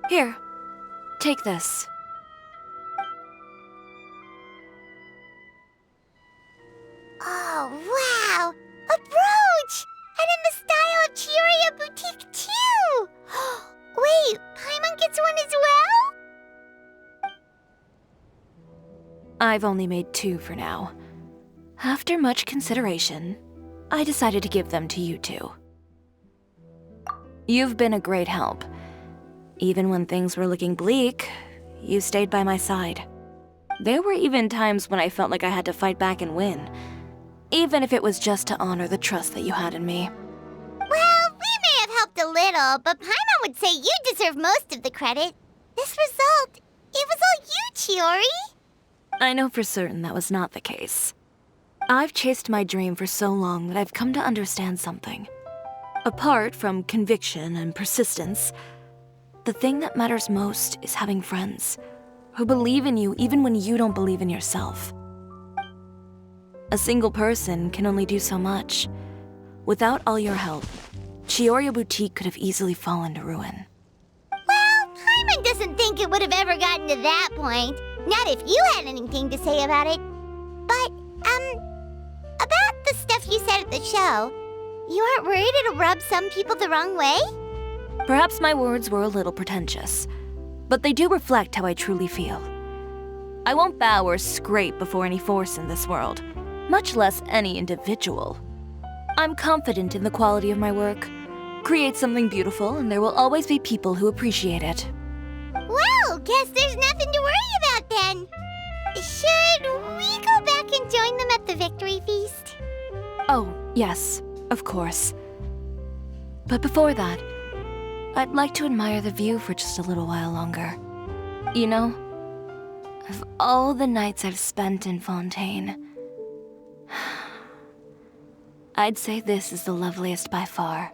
Here, take this. Oh, wow! A brooch! And in the style of Chiori Boutique, too! Wait, Paimon gets one as well? I've only made 2 for now. After much consideration, I decided to give them to you two. You've been a great help. Even when things were looking bleak, you stayed by my side. There were even times when I felt like I had to fight back and win, even if it was just to honor the trust that you had in me. Well, we may have helped a little, but Paimon would say you deserve most of the credit. This result, it was all you, Chiori. I know for certain that was not the case. I've chased my dream for so long that I've come to understand something. Apart from conviction and persistence, the thing that matters most is having friends who believe in you even when you don't believe in yourself. A single person can only do so much. Without all your help, Chiori Boutique could have easily fallen to ruin. Well, Paimon doesn't think it would have ever gotten to that point. Not if you had anything to say about it. But, about the stuff you said at the show, you aren't worried it'll rub some people the wrong way? Perhaps my words were a little pretentious, but they do reflect how I truly feel. I won't bow or scrape before any force in this world, much less any individual. I'm confident in the quality of my work. Create something beautiful, and there will always be people who appreciate it. Well, guess there's nothing to worry about then. Should we go back and join them at the victory feast? Oh, yes, of course. But before that, I'd like to admire the view for just a little while longer. You know, of all the nights I've spent in Fontaine, I'd say this is the loveliest by far.